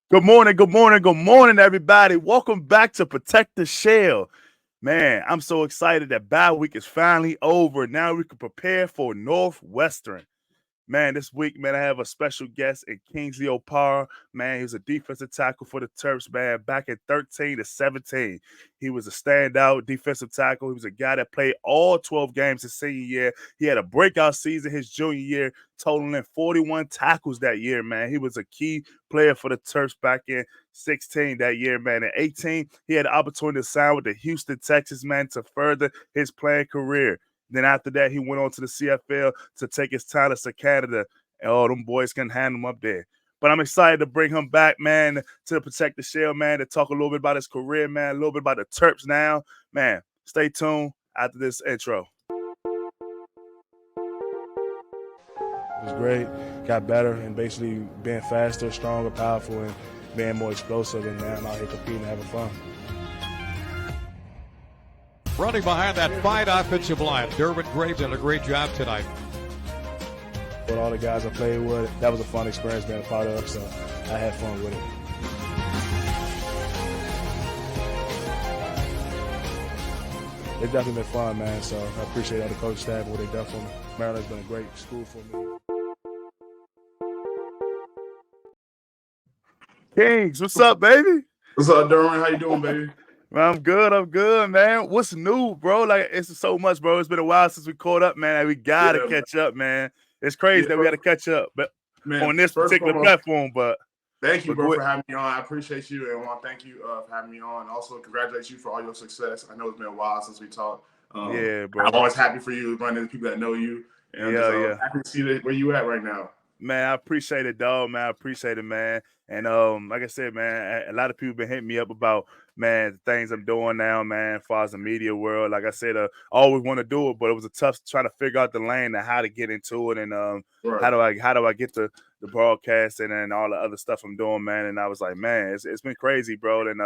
Good morning, everybody. Welcome back to Protect the Shell. Man, I'm so excited that bye week is finally over. Now we can prepare for Northwestern. Man, this week, man, I have a special guest in Kingsley Opara. Man, he was a defensive tackle for the Terps, man, back in 13 to 17. He was a standout defensive tackle. He was a guy that played all 12 games his senior year. He had a breakout season his junior year, totaling 41 tackles that year, man. He was a key player for the Terps back in 16 that year, man. In 18, he had the opportunity to sign with the Houston Texans, man, to further his playing career. Then after that, he went on to the CFL to take his talents to Canada. And oh, them boys can handle him up there. But I'm excited to bring him back, man, to Protect the Shell, man, to talk a little bit about his career, man, a little bit about the Terps now. Man, stay tuned after this intro. It was great, got better, and basically being faster, stronger, powerful, and being more explosive. And now I'm out here competing and having fun. Running behind that fine offensive line, Derwin Graves did a great job tonight. With all the guys I played with, that was a fun experience being a part of, so I had fun with it. It's definitely been fun, man, so I appreciate all the coaching staff and what they've done for me. Maryland's been a great school for me. Kings, what's up, baby? What's up, Derwin? How you doing, baby? Man, I'm good, man. What's new, bro? Like, it's so much, bro. It's been a while since we caught up, man. Like, we gotta catch up, man. It's crazy that we gotta catch up, but on this particular platform. But thank you, bro, for having me on. I appreciate you, and I want to thank you for having me on. Also, congratulate you for all your success. I know it's been a while since we talked. Yeah, bro. I'm always happy for you, running into people that know you. And I'm happy to see where you at right now. Man, I appreciate it, dog. Man, I appreciate it, man. And like I said, man, a lot of people been hitting me up about, man, the things I'm doing now, man, as far as the media world. Like I said, I always want to do it, but it was a tough trying to figure out the lane and how to get into it, and how do I get the broadcasting and all the other stuff I'm doing, man. And I was like, man, it's been crazy, bro. And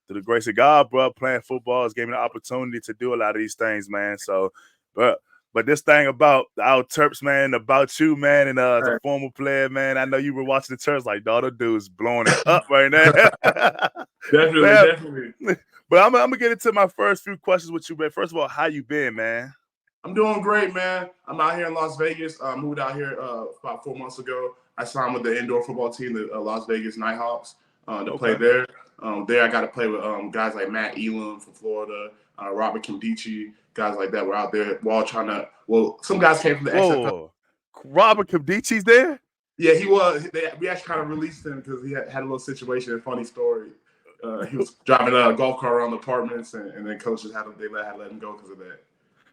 through the grace of God, bro, playing football has given me the opportunity to do a lot of these things, man. So, But this thing about our Terps, man, about you, man, and as a former player, man, I know you were watching the Terps like, dog, the dude's blowing it up right now. Definitely. But I'm gonna get into my first few questions with you, man. First of all, how you been, man? I'm doing great, man. I'm out here in Las Vegas. I moved out here about 4 months ago. I signed with the indoor football team, the Las Vegas Nighthawks, to play there. There I got to play with guys like Matt Elam from Florida, Robert Kimdichie, guys like that were out there. We're all trying to – well, some guys came from the XFL. Robert Kimdichie's there? Yeah, he was. We actually kind of released him because he had a little situation, a funny story. He was driving a golf cart around the apartments, and then coaches had to let him go because of that.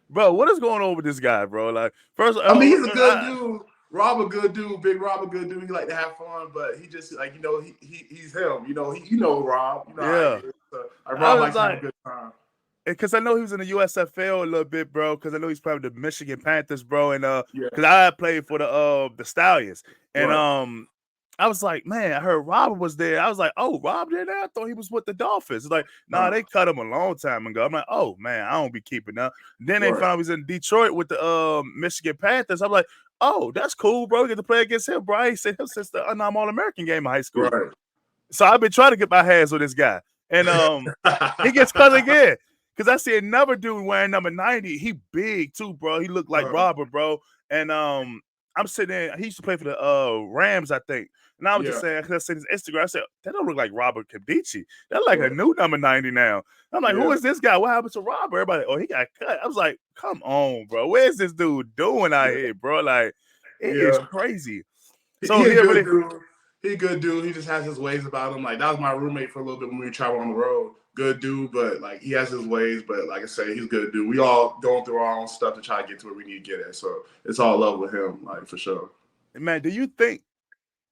Bro, what is going on with this guy, bro? Like, first, I mean, he's a good dude. Rob a good dude, big Rob a good dude. He like to have fun, but he just like he's him. Rob. You know how he is. So, Rob likes to have a good time. Because I know he was in the USFL a little bit, bro. Because I know he's playing with the Michigan Panthers, bro. And because I played for the Stallions, and I was like, man, I heard Robert was there. I was like, oh, Rob there now? I thought he was with the Dolphins. It's like, nah, they cut him a long time ago. I'm like, oh man, I don't be keeping up. Then they found he was in Detroit with the Michigan Panthers. I'm like, oh, that's cool, bro. Get to play against him, bro. I seen him since the All-American game in high school. Right. So I've been trying to get my hands with this guy, and he gets cut again. Because I see another dude wearing number 90. He big too, bro. He looked like Robert, bro. And I'm sitting there. He used to play for the Rams, I think. And I was just saying, because I seen his Instagram, I said, that don't look like Robert Kimdichie. That's like a new number 90 now. I'm like, who is this guy? What happened to Robert? Everybody, oh, he got cut. I was like, come on, bro. Where's this dude doing out here, bro? Like, it is crazy. So He a good dude. He just has his ways about him. Like, that was my roommate for a little bit when we traveled on the road. Good dude, but like he has his ways. But like I say, he's a good dude. We all going through our own stuff to try to get to where we need to get at. So it's all love with him, like for sure. Man, do you think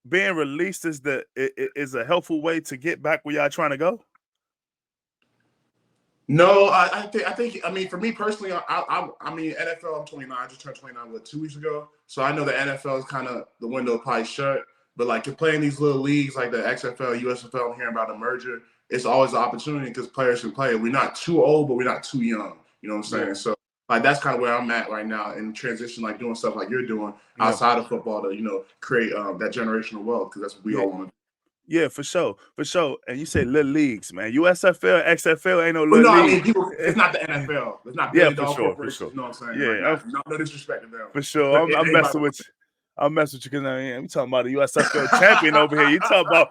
being released is a helpful way to get back where y'all trying to go? No, I think. I mean, for me personally, I mean, NFL. I'm 29. I just turned 29 2 weeks ago. So I know the NFL is kind of the window probably shut. But like to play in these little leagues like the XFL, USFL, I'm hearing about a merger. It's always an opportunity because players can play. We're not too old, but we're not too young. You know what I'm saying? So like that's kind of where I'm at right now in transition, like doing stuff like you're doing outside of football to create that generational wealth because that's what we all want to do. Yeah, for sure. And you say little leagues, man. USFL, XFL ain't no Well, little no, I league. mean, people. It's not the NFL. It's not Yeah, billion for dollar sure, corporations. You know what I'm saying? Like, Yeah, no disrespect to them. for sure. But I'm anybody, messing with you. I'm messing with you because I mean, we talking about the USFL champion over here. You talking about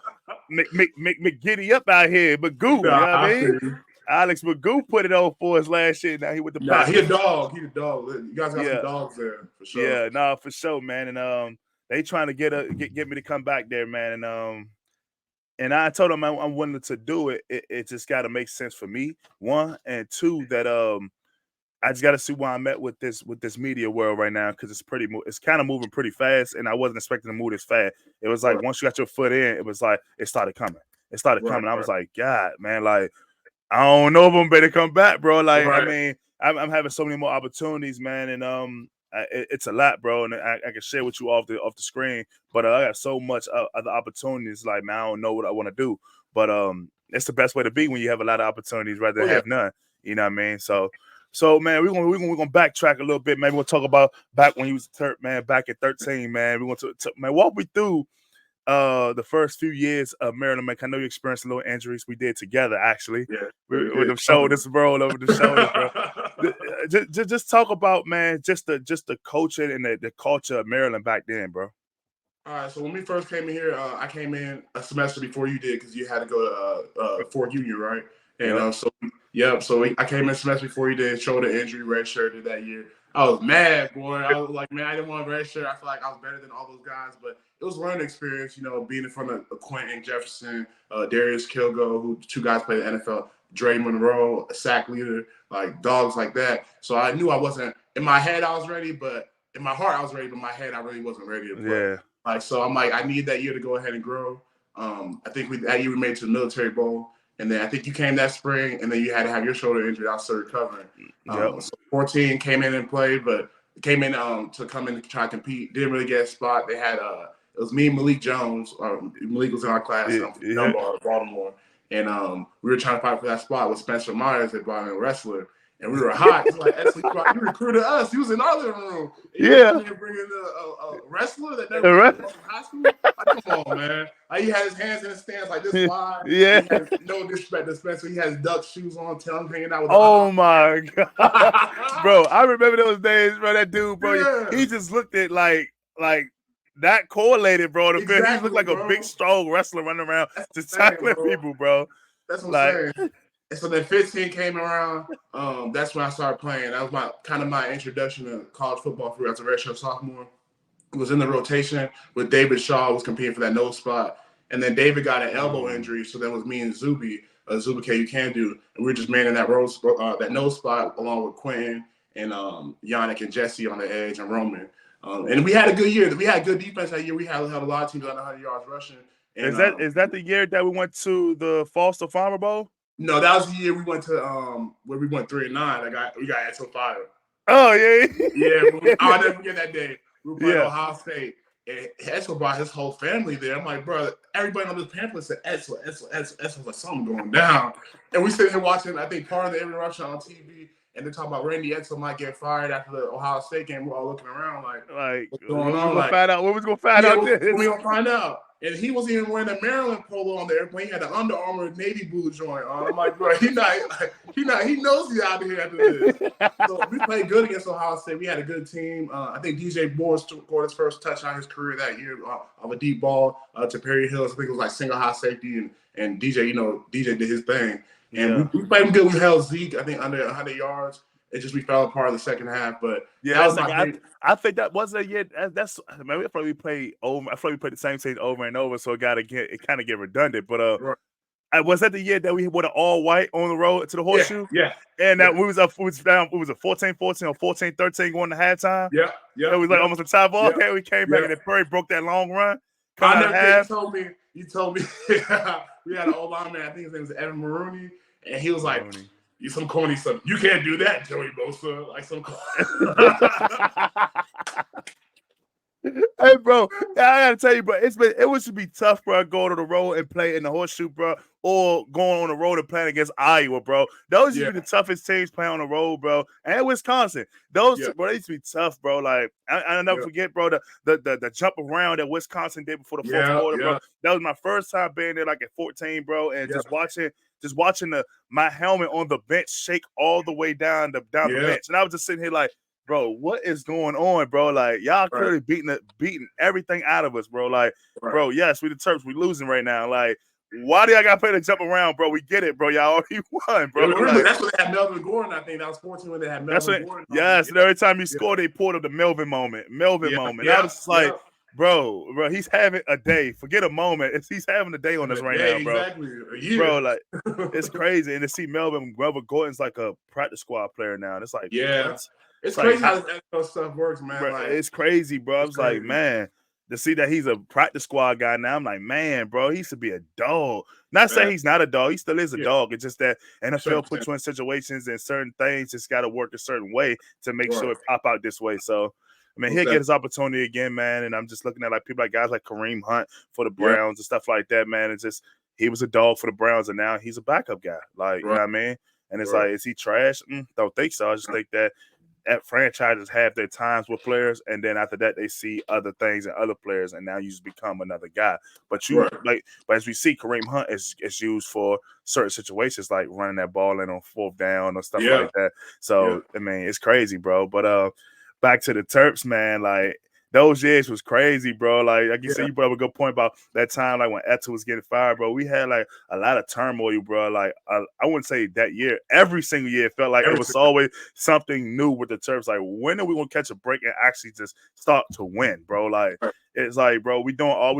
McGiddy up out here, Magoo. You know what I mean? Alex Magoo put it on for us last year. Now he with the Packers. He a dog. He the dog. You guys got some dogs there for sure. Yeah, no, for sure, man. And they trying to get me to come back there, man. And I told them I'm willing to do it. It just got to make sense for me. One and two that I just got to see where I'm at with this media world right now because it's kind of moving pretty fast, and I wasn't expecting to move this fast. It was like once you got your foot in, it was like it started coming. I was like, God, man, like I don't know if I'm better come back, bro. Like I mean, I'm having so many more opportunities, man, and it's a lot, bro, and I can share with you off the screen, but I got so much other opportunities. Like, man, I don't know what I want to do, but it's the best way to be when you have a lot of opportunities rather than have none. You know what I mean? So man, we're gonna backtrack a little bit. Maybe we'll talk about back when you was a Terp, man, back at 13, man. We want to man walk me through the first few years of Maryland. Man, I know you experienced a little injuries. We did together, actually. Yeah, with the shoulders, bro, over the shoulders, bro. just talk about, man, just the coaching and the culture of Maryland back then, bro. All right, so when we first came in here, I came in a semester before you did because you had to go to Fort Union, right? And so I came in a semester before you did, shoulder injury, redshirted that year. I was mad, boy. I was like, man, I didn't want a redshirt. I feel like I was better than all those guys, but it was a learning experience, you know, being in front of Quentin Jefferson, Darius Kilgo, who two guys played the NFL, Dre Monroe, a sack leader, like dogs like that. So I knew I wasn't in my head. I was ready, but in my heart I was ready. But in my head I really wasn't ready to play. Yeah. Like so, I'm like, I need that year to go ahead and grow. I think that year we made it to the Military Bowl. And then I think you came that spring, and then you had to have your shoulder injury. I was still recovering. So 14 came in and played, but came in to come in to try to compete. Didn't really get a spot. They had it was me and Malik Jones. Malik was in our class from Dunbar, Baltimore, and we were trying to fight for that spot with Spencer Myers. They brought in a wrestler, and we were hot. It's like, you recruited us. He was in our living room. And you bringing a wrestler that never played in high school. Like, come on, man. Like, he had his hands in the stands like this wide. Yeah. He had no disrespect to Spencer. He has duck shoes on, tail hanging out with. Oh my God, bro! I remember those days, bro. That dude, bro, he just looked at like that correlated, bro. Exactly, he looked like a big, strong wrestler running around just tackling people, bro. That's what I'm saying. And so then 15 came around. That's when I started playing. That was my introduction to college football for as a redshirt sophomore. It was in the rotation with David Shaw was competing for that nose spot. And then David got an elbow injury, so that was me and Zuby K. You can do. And we were just manning that nose spot along with Quentin and Yannick and Jesse on the edge and Roman. And we had a good year. We had good defense that year. We had a lot of teams under 100 yards rushing. And, is that the year that we went to the Foster Farmer Bowl? No, that was the year we went to where we went 3-9. We got Edsel Fire. Oh yeah, yeah. I'll never forget that day. We were playing Ohio State, and Edsel brought his whole family there. I'm like, bro, everybody on this pamphlet said Edsel. Like something going down. And we sitting here watching, I think, part of the interruption on TV, and they're talking about Randy Edsel might get fired after the Ohio State game. We're all looking around like what's going on? What was going to find out? We're going to find out. And he wasn't even wearing a Maryland polo on the airplane. He had an Under Armour Navy blue joint on. I'm like, bro, he knows he's out of here after this. So we played good against Ohio State. We had a good team. I think DJ Moore scored his first touchdown in his career that year of a deep ball to Perry Hills. I think it was like single high safety, and DJ, DJ did his thing. And we played him good. We held Zeke, I think, under 100 yards. It just we fell apart in the second half, but I think that was a year. That's I mean, we probably played over. I thought we played the same thing over and over, so it kind of get redundant. But was that the year that we wore the all white on the road to the horseshoe? Yeah. And that we was up, we was down. It was a 14-14 or 14-13 going to halftime. Yeah. It was like almost a tie ball. Okay, we came back and then Perry broke that long run. You told me we had an old lineman. I think his name was Evan Maroney, and he was like. You some corny stuff. You can't do that, Joey Bosa. Like some. Hey, bro, I gotta tell you, bro, it would be tough, bro, going on the road and play in the horseshoe, bro, or going on the road and playing against Iowa, bro. Those used to be the toughest teams playing on the road, bro, and Wisconsin. Those, bro, they used to be tough, bro. Like I'll never forget, bro, the jump around that Wisconsin did before the fourth quarter, bro. That was my first time being there, like at 14, bro, and just watching my helmet on the bench shake all the way down the bench, and I was just sitting here like, bro, what is going on, bro? Like, y'all clearly beating everything out of us, bro. Like, bro, yes, we the Terps, we losing right now. Like, why do y'all got to play the jump around, bro? We get it, bro. Y'all already won, bro. Like, that's when they had Melvin Gordon, I think. That was 14 when they had Melvin Gordon. Yes, and every time he scored, they pulled up the Melvin moment. I was just like, bro, he's having a day. Forget a moment. He's having a day on us right now, bro. Exactly. A year. Bro, like, it's crazy. And to see Melvin Gordon's like a practice squad player now. And it's like, what? It's crazy how this NFL stuff works, man. Bro, like, it's crazy, bro. I was like, man, to see that he's a practice squad guy now, I'm like, man, bro, he should be a dog. Not saying he's not a dog. He still is a dog. It's just that NFL puts you in situations and certain things just got to work a certain way to make sure it pop out this way. So, I mean, he'll get his opportunity again, man. And I'm just looking at like people like guys like Kareem Hunt for the Browns and stuff like that, man. It's just he was a dog for the Browns and now he's a backup guy. Like, you know what I mean? And it's like, is he trash? Don't think so. I just think that franchises have their times with players, and then after that they see other things and other players, and now you just become another guy. But but as we see, Kareem Hunt is used for certain situations like running that ball in on fourth down or stuff like that. So I mean, it's crazy, bro. But back to the Terps, man. Like those years was crazy, bro. Like you said, you brought up a good point about that time, like when Etta was getting fired, bro. We had like a lot of turmoil, bro. Like I wouldn't say that year. Every single year, it felt like it was always something new with the Terps. Like, when are we gonna catch a break and actually just start to win, bro? Like it's like, bro, we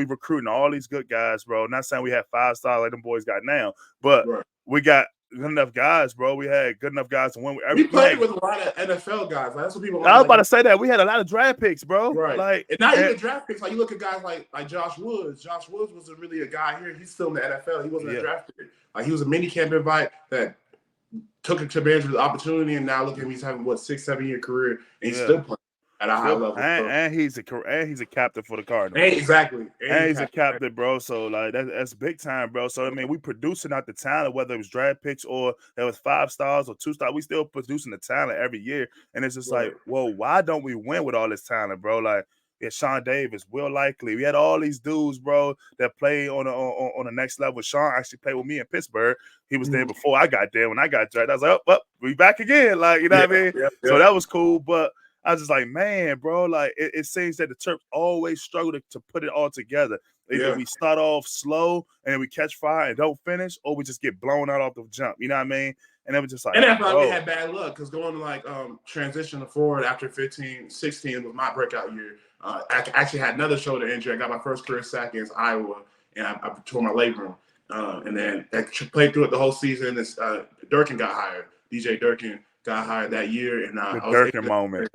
recruiting all these good guys, bro. Not saying we have 5 stars like them boys got now, but we got good enough guys, bro. We had good enough guys to win. We played with a lot of NFL guys. Like, that's what people. I was about to say that we had a lot of draft picks, bro. Right. Like, and not even draft picks. Like you look at guys like Josh Woods. Josh Woods wasn't really a guy here. He's still in the NFL. He wasn't a draft pick. Like he was a mini camp invite that took advantage of the opportunity, and now look at him. He's having 6-7 year career, and he's still playing at a high level. And he's a captain for the Cardinals. Exactly. And he's a captain, bro. So like that's big time, bro. So I mean, we producing out the talent, whether it was draft picks or there was 5 stars or 2 stars. We still producing the talent every year. And it's just like, well, why don't we win with all this talent, bro? Like, Sean Davis, Will Likely. We had all these dudes, bro, that play on the next level. Sean actually played with me in Pittsburgh. He was there before I got there. When I got drafted, I was like, oh, we back again. Like, you know what I mean? So that was cool. But I was just like, man, bro, like it seems that the Terps always struggle to put it all together. Either we start off slow and then we catch fire and don't finish, or we just get blown out off the jump. You know what I mean? And it was just like, and that's why we had bad luck, because going to like transition to forward after 15, 16 was my breakout year. I actually had another shoulder injury. I got my first career sack against Iowa, and I tore my labrum. And then I played through it the whole season. This Durkin got hired. DJ Durkin got hired that year, and the Durkin moment.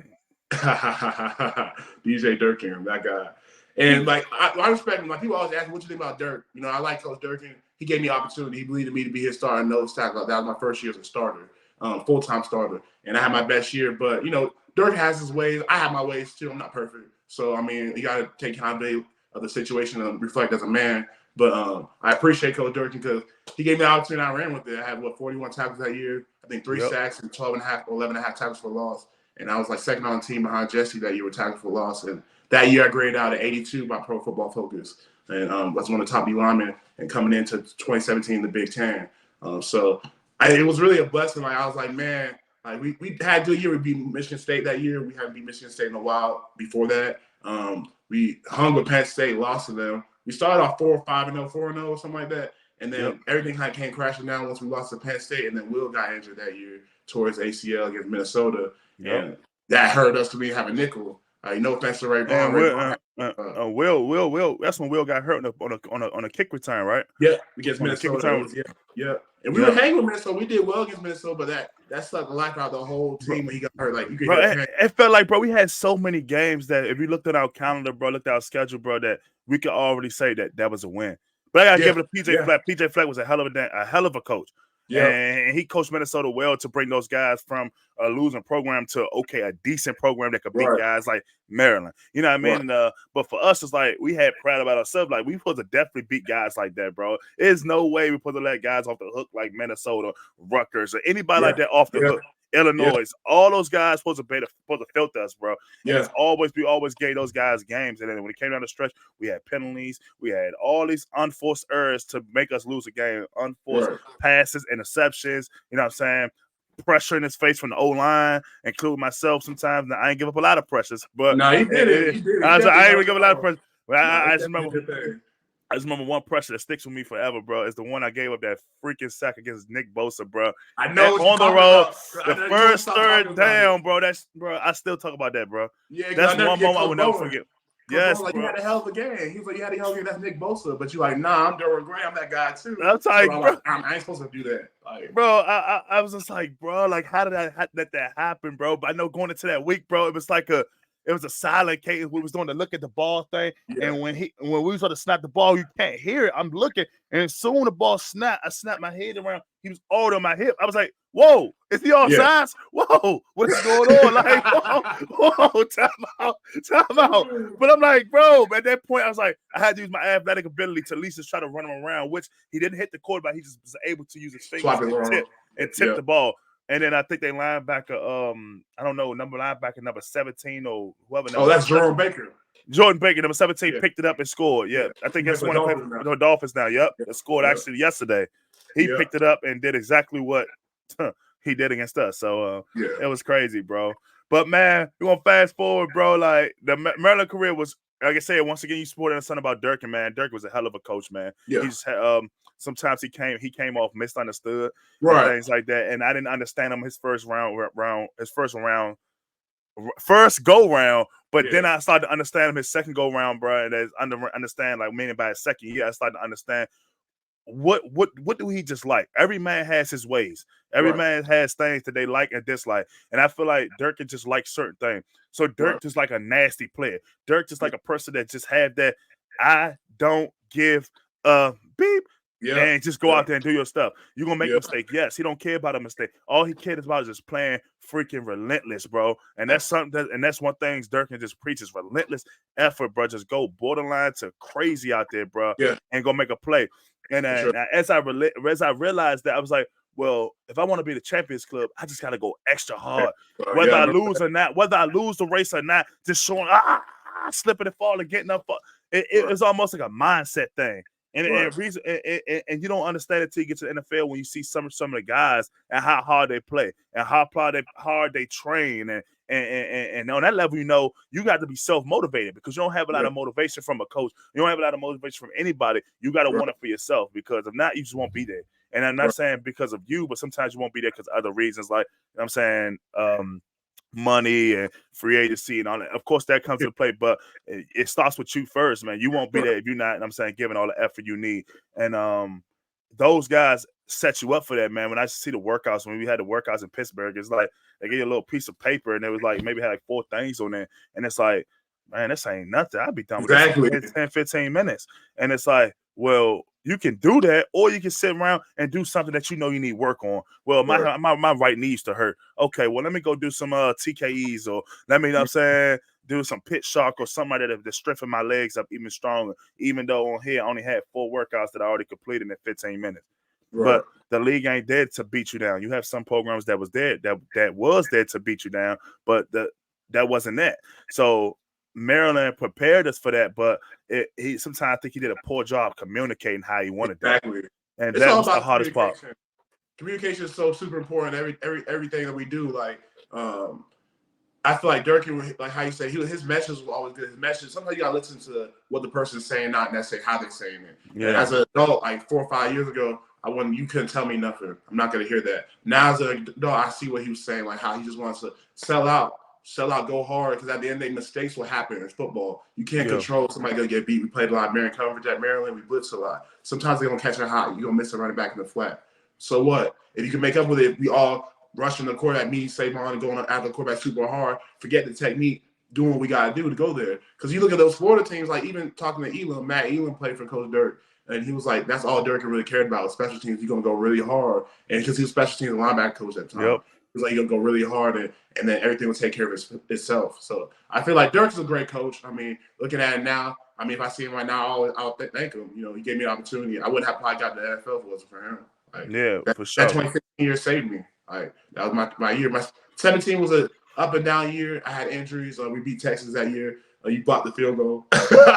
DJ Durkin, that guy. And like I respect him. Like people always ask me, what you think about Dirk? You know, I like Coach Durkin. He gave me the opportunity. He believed in me to be his starter nose tackle. That was my first year as a starter, full-time starter. And I had my best year. But, you know, Dirk has his ways. I have my ways too. I'm not perfect. So, I mean, you got to take accountability of the situation and reflect as a man. But I appreciate Coach Durkin because he gave me the opportunity. I ran with it. I had, 41 tackles that year. I think 3 sacks and 12 and a half or 11 and a half tackles for loss. And I was like second on the team behind Jesse that year with tackles for loss. And that year I graded out at 82 by Pro Football Focus. And was one of the top D linemen and coming into 2017 in the Big Ten. It was really a blessing. Like I was like, man, like we had a good year. We beat Michigan State that year. We hadn't beat Michigan State in a while before that. We hung with Penn State, lost to them. We started off 4-5-0, 4-0 or something like that. And then everything kind of came crashing down once we lost to Penn State. And then Will got injured that year towards ACL against Minnesota. And that hurt us to be have a nickel. No offense to Ray Brown. Will. That's when Will got hurt on a kick return, right? Yeah, against Minnesota. Yeah. And we were hanging with Minnesota. We did well against Minnesota, but that sucked the life out of the whole team when he got hurt. Like you could it felt like, bro, we had so many games that if we looked at our calendar, bro, looked at our schedule, bro, that we could already say that was a win. But I gotta give it to PJ Fleck. PJ Fleck was a hell of a coach. And he coached Minnesota well to bring those guys from a losing program to a decent program that could beat guys like Maryland. You know what I mean? But for us, it's like we had pride about ourselves. Like we supposed to definitely beat guys like that, bro. There's no way we supposed to let guys off the hook like Minnesota, Rutgers, or anybody like that off the hook. Illinois, all those guys supposed to filter us, bro. And it's we always gave those guys games. And then when it came down the stretch, we had penalties, we had all these unforced errors to make us lose a game, unforced passes, interceptions, you know what I'm saying? Pressure in his face from the O-line, including myself sometimes. Now, I ain't give up a lot of pressures, but he did it. I ain't even give a lot of pressure. But I just remember one pressure that sticks with me forever, bro. Is the one I gave up that freaking sack against Nick Bosa, bro. I know on the road, the first third down, bro. I still talk about that, bro. Yeah, that's one moment I will never forget. Yes, like, you had a hell of a game. He was like, you had a hell of a game. That's Nick Bosa, but you like, nah, I'm Derwin Gray. I'm that guy too. I'm like, bro, I ain't supposed to do that, like, bro. I was just like, bro, like, how did I let that happen, bro? But I know going into that week, bro, it was a silent case. We was doing the look at the ball thing, and when we was going to snap the ball, you can't hear it. I'm looking, and soon the ball snapped. I snapped my head around. He was all on my hip. I was like, "Whoa, is he off sides? Whoa, what is going on? Like, whoa, time out." But I'm like, bro, at that point, I was like, I had to use my athletic ability to at least just try to run him around, which he didn't hit the quarterback. He just was able to use his fingers and tip the ball. And then I think they linebacker, I don't know, linebacker number 17 or whoever. That's Jordan Baker. Jordan Baker, number 17, picked it up and scored. Yeah. I think that's one of the Dolphins now. Yep. It scored actually yesterday. He picked it up and did exactly what he did against us. So it was crazy, bro. But, man, we're going to fast forward, bro. Like, the Maryland career was, like I said, once again, you supported something about Durkin, man. Dirk was a hell of a coach, man. Yeah. He just sometimes he came off misunderstood, and things like that. And I didn't understand him his first go round. But then I started to understand him his second go round, bro. And understand, like, meaning by his second year, I started to understand what do he just like. Every man has his ways. Every man has things that they like and dislike. And I feel like Dirk can just like certain things. So Dirk just like a nasty player. Dirk just like a person that just have that I don't give a beep. And just go out there and do your stuff. You're going to make a mistake. Yes, he don't care about a mistake. All he cares about is just playing freaking relentless, bro. And that's something that's one thing Durkin just preaches, relentless effort, bro. Just go borderline to crazy out there, bro, and go make a play. And as I realized that, I was like, well, if I want to be the Champions Club, I just got to go extra hard. Whether I lose or not, whether I lose the race or not, just showing, slipping and falling, getting up. It was almost like a mindset thing. And you don't understand it until you get to the NFL when you see some of the guys and how hard they play and how hard they train and on that level, you got to be self-motivated because you don't have a lot of motivation from a coach. You don't have a lot of motivation from anybody. You got to want it for yourself because if not, you just won't be there. And I'm not saying because of you, but sometimes you won't be there because of other reasons, like I'm saying, money and free agency and all that. Of course, that comes into play, but it starts with you first, man. You won't be there if you're not, I'm saying, giving all the effort you need. And those guys set you up for that, man. When I see the workouts, when we had the workouts in Pittsburgh, it's like they give you a little piece of paper and it was like maybe had like 4 things on there. And it's like, man, this ain't nothing. I'd be done with this in 10, 15 minutes. And it's like, well, you can do that, or you can sit around and do something that you need work on. Well, my right knee used to hurt. Okay, well, let me go do some TKEs, or let me, do some pitch shock or something like that to strengthen my legs up even stronger, even though on here I only had 4 workouts that I already completed in 15 minutes. But the league ain't there to beat you down. You have some programs that was there to beat you down, but that wasn't that. So Maryland prepared us for that, but he sometimes I think he did a poor job communicating how he wanted that. And that was the hardest part. Communication is so super important. Everything that we do, like I feel like Durkin, like how you say, his message was always good. His message, sometimes you gotta listen to what the person's saying, not necessarily how they're saying it. Yeah. And as an adult, like 4 or 5 years ago, you couldn't tell me nothing. I'm not gonna hear that. Now as an adult, I see what he was saying, like how he just wants to sell out, go hard, because at the end of the day, mistakes will happen in football. You can't control somebody gonna get beat. We played a lot of Marion coverage at Maryland. We blitzed a lot. Sometimes they're gonna catch a hot. You're gonna miss a running back in the flat. So what? If you can make up with it, we all rushing the quarterback, me, Savon, and going after the quarterback super hard, forget the technique. doing what we got to do to go there. Because you look at those Florida teams, like even talking to Elam, Matt Elam played for Coach Dirk, and he was like, that's all Dirk really cared about was special teams. He's going to go really hard. And because he was special teams linebacker coach at the time. Yep. He was like, you're going to go really hard, and then everything will take care of itself. So I feel like Dirk's a great coach. I mean, looking at it now, I mean, if I see him right now, I'll thank him. You know, he gave me an opportunity. I wouldn't have probably got the NFL if it wasn't for him. Like, yeah, for sure. That 2015 year saved me. Like, that was my year. My 17 was a up and down year. I had injuries. We beat Texas that year. You blocked the field goal.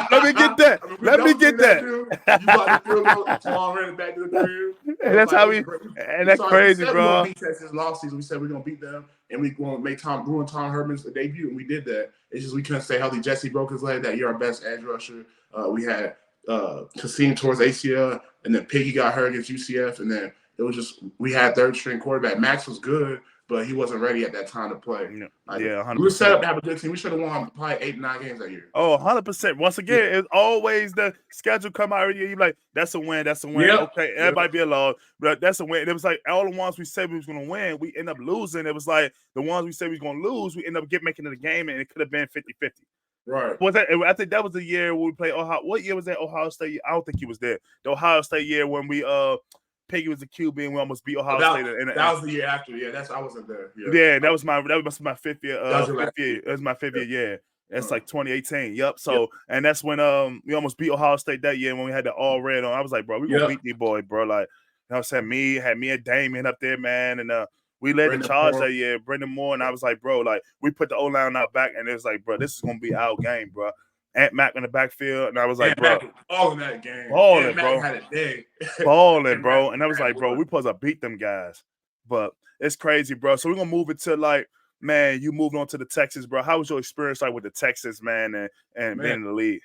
Let me get that. Let me get that. You blocked the field goal. Jamal ran it back to the crib. And that's how we. And that's crazy, bro. We were going to beat Texas last season. We said we are going to beat them, and we going to make ruin Tom Herman's debut, and we did that. It's just we couldn't stay healthy. Jesse broke his leg that year. Our best edge rusher. We had Kassim towards ACL, and then Piggy got hurt against UCF, and then it was just we had third string quarterback. Max was good, but he wasn't ready at that time to play. Like, yeah, 100%. We were set up to have a good team. We should have won probably 8 or 9 games that year. Oh, 100%. Once again, it's always the schedule come out every year. You're like, that's a win, that's a win. Yep. Okay, everybody be a loss, but that's a win. And it was like all the ones we said we was going to win, we end up losing. It was like the ones we said we was going to lose, we end up making it a game, and it could have been 50-50. Right. Was that? I think that was the year when we played Ohio. What year was that? Ohio State. I don't think he was there. The Ohio State year when we Piggy was the QB and we almost beat Ohio State. That was the year after. Yeah, I wasn't there. Yeah, that was my 5th year. That was my 5th year. Yeah, that's like 2018. Yep. So and that's when we almost beat Ohio State that year when we had the all red on. I was like, bro, we gonna beat these boys, bro. Like, you know what I'm saying? Had me and Damien up there, man, and we led the charge that year, Brendan Moore, and I was like, bro, like we put the O-line out back, and it was like, bro, this is gonna be our game, bro. Ant Mac in the backfield, and I was like, bro, all in that game, balling, bro, had a day, balling, bro, and I was like, bro, we supposed to beat them guys, but it's crazy, bro. So we're gonna move it to like, man, you moved on to the Texans, bro. How was your experience like with the Texans, man, and being in the league?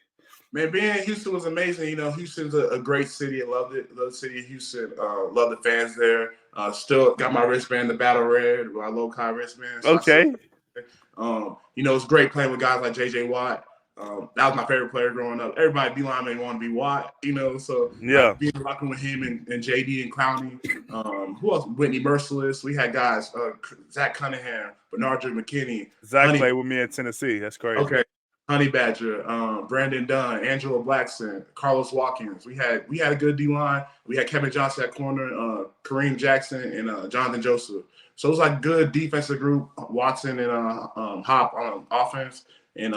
Man, being in Houston was amazing. You know, Houston's a great city. I loved it. Love the city of Houston. Love the fans there. Still got my wristband, the Battle Red, my low-kai wristband. So okay. You know, it's great playing with guys like J.J. Watt. That was my favorite player growing up. Everybody D-line may want to be Watt, you know. So yeah, being rocking with him and JD and Clowney. Who else? Whitney Merciless. We had guys. Zach Cunningham, Bernard McKinney. Zach played with me in Tennessee. That's crazy. Okay. Honey Badger, Brandon Dunn, Angelo Blackson, Carlos Watkins. We had a good D-line. We had Kevin Johnson at corner, Kareem Jackson, and Jonathan Joseph. So it was like good defensive group. Watson and Hop on offense. And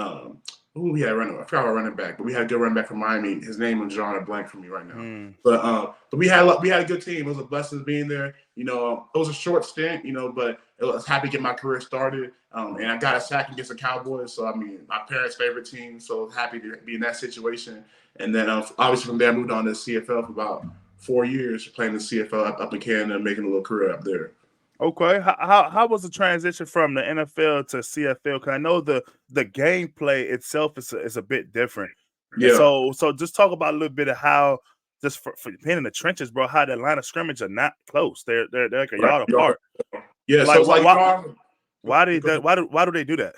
who we had running? I forgot about running back, but we had a good running back from Miami. His name was drawing a blank for me right now. But we had a good team. It was a blessing being there. You know, it was a short stint. You know, but I was happy to get my career started. And I got a sack against the Cowboys. So I mean, my parents' favorite team. So I was happy to be in that situation. And then obviously from there, I moved on to the CFL for about 4 years, playing the CFL up in Canada, making a little career up there. Okay, how was the transition from the NFL to CFL? Because I know the gameplay itself is a bit different. Yeah. So just talk about a little bit of how, just for being in the trenches, bro, how the line of scrimmage are not close. They're like a yard apart. Yeah. Like, so it's like why do they do that?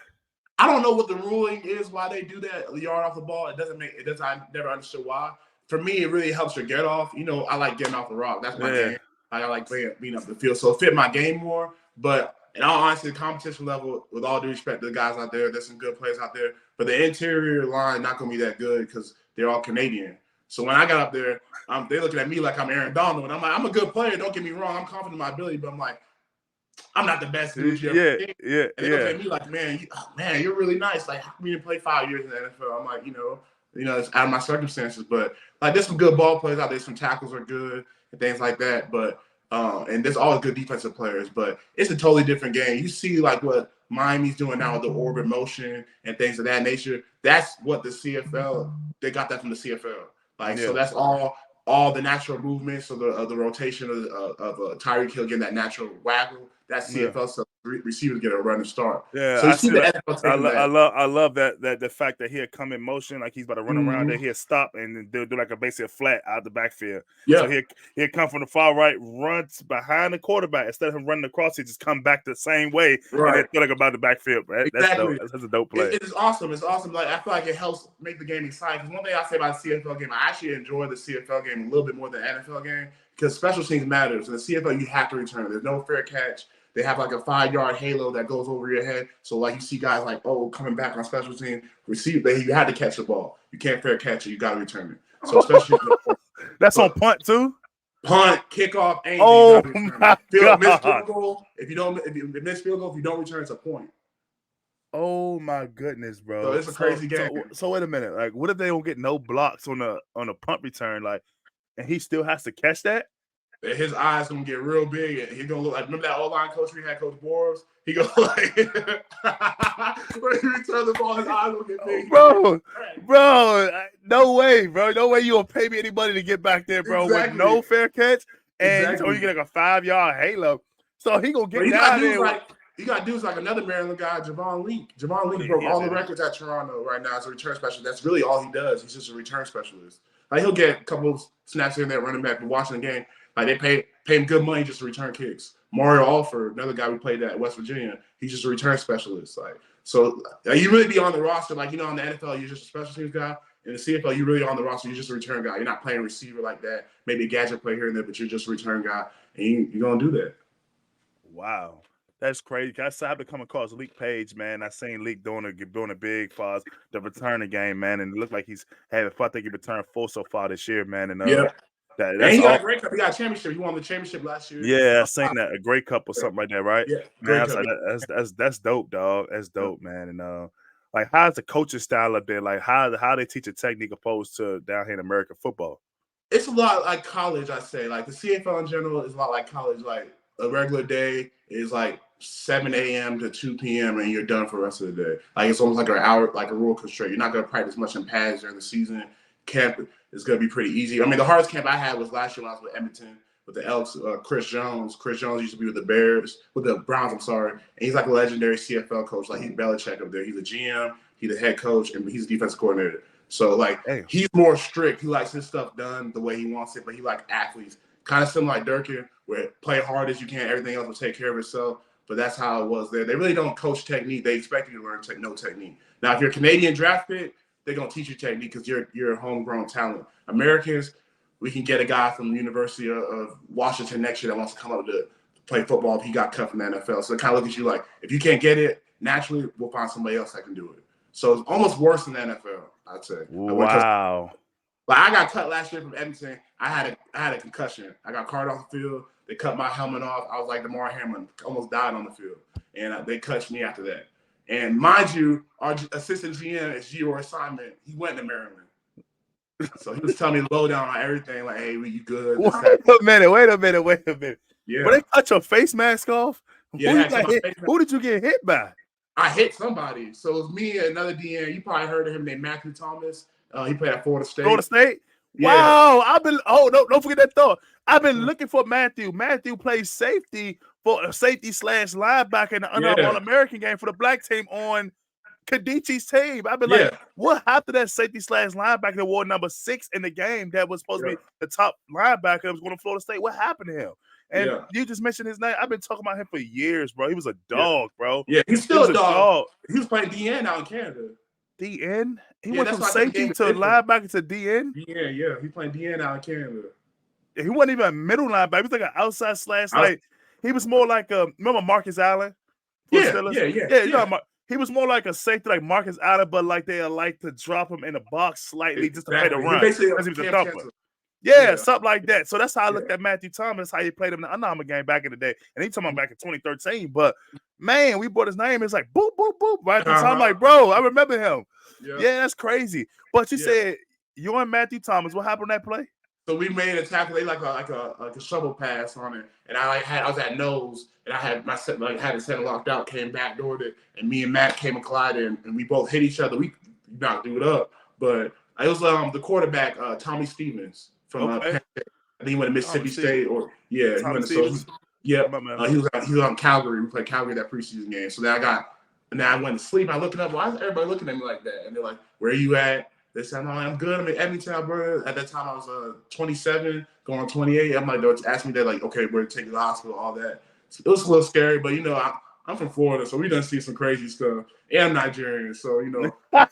I don't know what the ruling is. Why they do that? The yard off the ball. I never understood why. For me, it really helps your get off. You know, I like getting off the rock. That's my game. I like being up the field. So it fit my game more. But in all honesty, the competition level, with all due respect to the guys out there, there's some good players out there. But the interior line not going to be that good because they're all Canadian. So when I got up there, they're looking at me like I'm Aaron Donald. And I'm like, I'm a good player. Don't get me wrong. I'm confident in my ability. But I'm like, I'm not the best dude you ever seen. And they look at me like, man, you're really nice. Like, how come you didn't play 5 years in the NFL? I'm like, you know, it's out of my circumstances. But like, there's some good ball players out there. Some tackles are good and things like that. But and there's always good defensive players. But it's a totally different game. You see like what Miami's doing now with the orbit motion and things of that nature. That's what the CFL. They got that from the CFL. Like so, that's all the natural movements of the rotation of Tyreek Hill getting that natural waggle. That's CFL stuff. Receivers get a run and start. Yeah, so you see the I love that the fact that he'll come in motion like he's about to run around there. He'll stop and they'll do like basically a flat out the backfield. Yeah. So he'll come from the far right, runs behind the quarterback instead of him running across. He just come back the same way and then feel like about the backfield. Right? Exactly. That's a dope play. It is awesome. It's awesome. Like I feel like it helps make the game exciting. Because one thing I say about the CFL game, I actually enjoy the CFL game a little bit more than the NFL game because special teams matters. In the CFL, you have to return. There's no fair catch. they have like a 5-yard halo that goes over your head. So like you see guys like, coming back on special team, you had to catch the ball. You can't fair catch it. You got to return it. So especially that's on punt too. Punt, kickoff, anything. Oh my God! Miss field goal. If you miss field goal, if you don't return, it's a point. Oh my goodness, bro! So it's a crazy game. So wait a minute. Like, what if they don't get no blocks on a punt return? Like, and he still has to catch that? His eyes gonna get real big, and he's gonna look like, remember that O-line coach we had, Coach Boros? He goes like, when he returns the ball, his eyes gonna get big. Bro, no way, bro. No way you gonna pay me any money to get back there, bro, with no fair catch. And you get like a 5-yard halo. So he gonna get down there. You got dudes like another Maryland guy, Javon Leak. Javon Leak broke all the records at Toronto right now as a return specialist. That's really all he does. He's just a return specialist. Like, he'll get a couple of snaps here and there running back and watching the game. Like, they pay him good money just to return kicks. Mario Alford, another guy we played at West Virginia, he's just a return specialist. Like, so you really be on the roster. Like, in the NFL, you're just a special teams guy. In the CFL, you're really on the roster. You're just a return guy. You're not playing receiver like that. Maybe a gadget play here and there, but you're just a return guy, and you're gonna do that. Wow. That's crazy. I have to come across Leak Page, man. I seen Leak doing a big for the returning game, man, and it looked like he's having fun. I think he returned 4 so far this year, man. And and he got a great cup. He got a championship. He won the championship last year. Yeah, I seen that, a great cup or something like that, right? Yeah, man. That's dope, dog. That's dope, man. And like, how's the coaching style up there? Like, how they teach a technique opposed to down here in American football? It's a lot like college, I say. Like, the CFL in general is a lot like college. Like, a regular day is like 7 a.m. to 2 p.m. and you're done for the rest of the day. Like, it's almost like an hour, like a rule constraint. You're not going to practice much in pads during the season. Camp is going to be pretty easy. I mean, the hardest camp I had was last year when I was with Edmonton with the Elks. Chris Jones. Chris Jones used to be with the Browns, and he's like a legendary CFL coach. Like, he's Belichick up there. He's a GM, he's the head coach, and he's a defensive coordinator. So, like, he's more strict. He likes his stuff done the way he wants it, but he likes athletes. Kind of similar like Durkin, where play hard as you can, everything else will take care of itself. But that's how it was there. They really don't coach technique. They expect you to learn no technique. Now, if you're a Canadian draft pick, they're going to teach you technique because you're a homegrown talent. Americans, we can get a guy from the University of Washington next year that wants to come up to play football if he got cut from the NFL. So they kind of look at you like, if you can't get it, naturally, we'll find somebody else that can do it. So it's almost worse than the NFL, I'd say. Wow. Like, I got cut last year from Edmonton. I had a concussion. I got carted off the field. They cut my helmet off. I was like DeMar Hamlin, almost died on the field. And they cut me after that. And mind you, our assistant GM is Gio Simon. He went to Maryland. So he was telling me low down on everything, like, hey, you good? Wait a minute. Yeah. But they cut your face mask off? Yeah, who did you get hit by? I hit somebody. So it was me and another DN. You probably heard of him named Matthew Thomas. He played at Florida State. Yeah. Wow. Don't forget that thought. I've been looking for Matthew. Matthew plays safety for a safety / linebacker in the All-American game for the black team on Kadici's team. I've been like, what happened to that safety / linebacker that wore number 6 in the game that was supposed to be the top linebacker that was going to Florida State? What happened to him? And you just mentioned his name. I've been talking about him for years, bro. He was a dog, bro. Yeah, he's still a dog. He was playing DN out in Canada. DN? He went from safety to linebacker to DN? Yeah. He's playing DN out in Canada. He wasn't even a middle linebacker. He was like an outside / like, he was more like remember Marcus Allen? Yeah. He was more like a safety like Marcus Allen, but like they like to drop him in the box slightly just to play the run. He was a thumper. Yeah, something like that. So that's how I looked at Matthew Thomas, how he played him in the Under Armour game back in the day. And he talking about back in 2013. But man, we brought his name. It's like boop, boop, boop. Right. So I'm like, bro, I remember him. Yeah, that's crazy. But you said you and Matthew Thomas. What happened on that play? So we made a tackle, they like a shovel pass on it, and I was at nose, and I had had his head locked out, came back doored it, and me and Matt came and collided, and we both hit each other. We knocked it up, but it was the quarterback Tommy Stevens from Penn State. I think he went to Mississippi State, he went to he was on Calgary. We played Calgary that preseason game. So then I went to sleep. I looked up. Why is everybody looking at me like that? And they're like, "Where are you at?" They said, I'm good. I'm in Edmonton, Alberta. At that time, I was 27, going on 28. I'm like, they asked me, they're like, okay, we're taking to the hospital, all that. So it was a little scary, but, I'm from Florida, so we done see some crazy stuff. And I'm Nigerian, so, so, I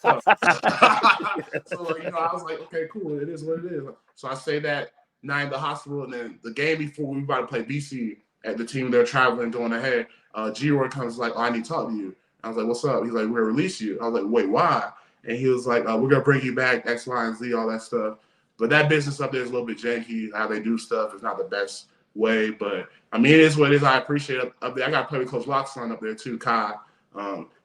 was like, okay, cool. It is what it is. So I say that, now in the hospital, and then the game before we were about to play BC, at the team they're traveling going ahead. G-Roy comes like, oh, I need to talk to you. I was like, what's up? He's like, we're going to release you. I was like, wait, why? And he was like, we're going to bring you back, X, Y, and Z, all that stuff. But that business up there is a little bit janky. How they do stuff is not the best way. But, I mean, it is what it is. I appreciate it up there. I got to play with Coach Locke's son up there, too, Kai.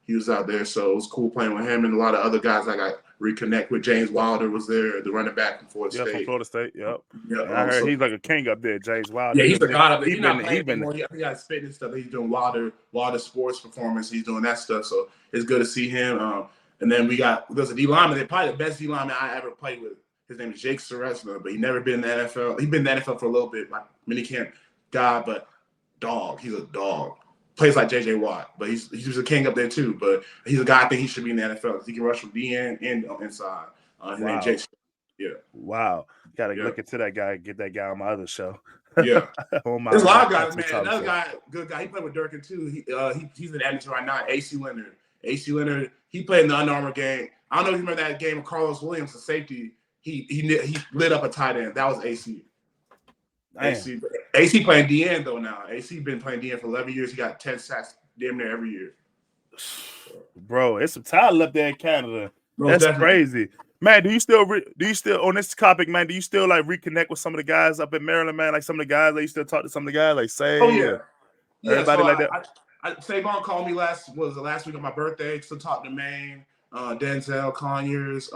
He was out there, so it was cool playing with him and a lot of other guys I got reconnect with. James Wilder was there, the running back from Florida State. From Florida State, yep. Yeah, I heard he's like a king up there, James Wilder. Yeah, he's a god up there. He's not playing anymore. He got his fitness stuff. He's doing Wilder sports performance. He's doing that stuff, so it's good to see him. And then there's a D lineman. Probably the best D lineman I ever played with. His name is Jake Seresna, but he never been in the NFL. He's been in the NFL for a little bit, like minicamp guy, but dog. He's a dog. Plays like J.J. Watt, but he's a king up there too. But he's a guy I think he should be in the NFL because he can rush from DN and inside. His name Jake. Yeah. Wow. Got to look into that guy. Get that guy on my other show. Yeah. There's a lot of guys, man. Another guy, good guy. He played with Durkin too. He's in Edmonton right now. AC Leonard. AC Leonard. He played in the Under Armour game. I don't know if you remember that game of Carlos Williams, the safety. He lit up a tight end. That was AC. AC playing DN though now. AC been playing DN for 11 years. He got 10 sacks damn near every year. Bro, it's some talent up there in Canada. That's definitely crazy. Man, do you still on this topic, man, do you still like reconnect with some of the guys up in Maryland, man? Like some of the guys, like you still talk to some of the guys, like say everybody so like that? Savon called me last week on my birthday to talk to Maine, Denzel, Conyers,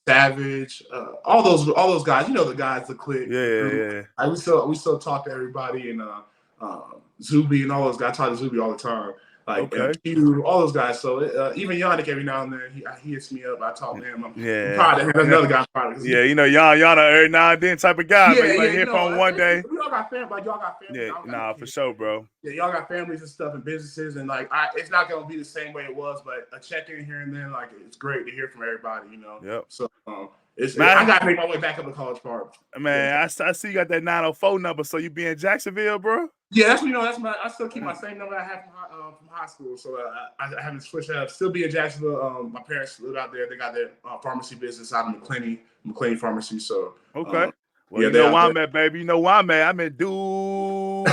Savage, all those guys. You know the guys, the clique. Yeah. We still talk to everybody and Zuby and all those guys. I talk to Zuby all the time. Like all those guys. So even Yannick every now and then he hits me up. I talk to him. I'm proud of him. That's another guy. Yeah, you know, y'all every now and then type of guy. Yeah, you might hear from one day. We all got family. Like y'all got family. Yeah, for sure, bro. Yeah, y'all got families and stuff and businesses, and like it's not gonna be the same way it was, but a check in here and then, like it's great to hear from everybody, you know. Yep. So I gotta make my way back up to College Park. Man, I see you got that 904 number. So you be in Jacksonville, bro? Yeah, that's I still keep my same number I had from high school, so I haven't switched that up. Still be in Jacksonville. My parents live out there. They got their pharmacy business out in McLean Pharmacy. So well, you know where I'm at, baby. You know where I'm at. I'm in Duval.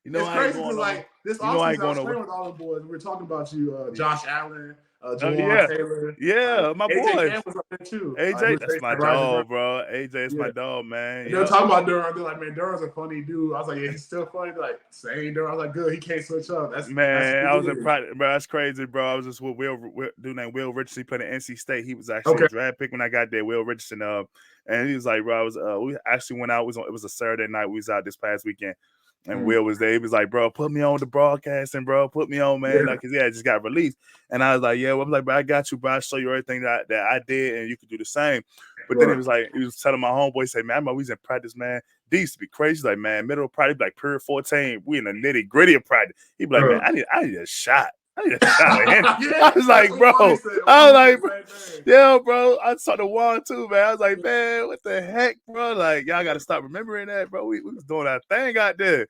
You know, it's crazy because like this offseason, I was playing with all the boys. We were talking about you, Josh Allen, Jawan Taylor. Yeah, my AJ boy. was up there too. AJ, that's my dog, bro. AJ is my dog, man. They were talking about Durham. They're like, man, Durham's a funny dude. I was like, yeah, he's still funny. They're like, same Durham. I was like, good. He can't switch up. I was in practice, bro. That's crazy, bro. I was just with dude named Will Richardson. He played at NC State. He was actually a draft pick when I got there. Will Richardson. And he was like, bro, we actually went out. It was a Saturday night. We was out this past weekend. And Will was there. He was like, bro, put me on the broadcasting, bro. Put me on, man. Like, I just got released. And I was like, yeah. Well, I'm like, bro, I got you, bro. I'll show you everything that I did, and you can do the same. But then he was telling my homeboy, he said, man, I remember we was in practice, man. They used to be crazy. Like, man, middle of practice, like period 14. We in the nitty gritty of practice. He'd be like, man, I need a shot. I was like, bro. Bro. I saw the one too, man. I was like, man, what the heck, bro? Like, y'all got to stop remembering that, bro. We was doing our thing out there.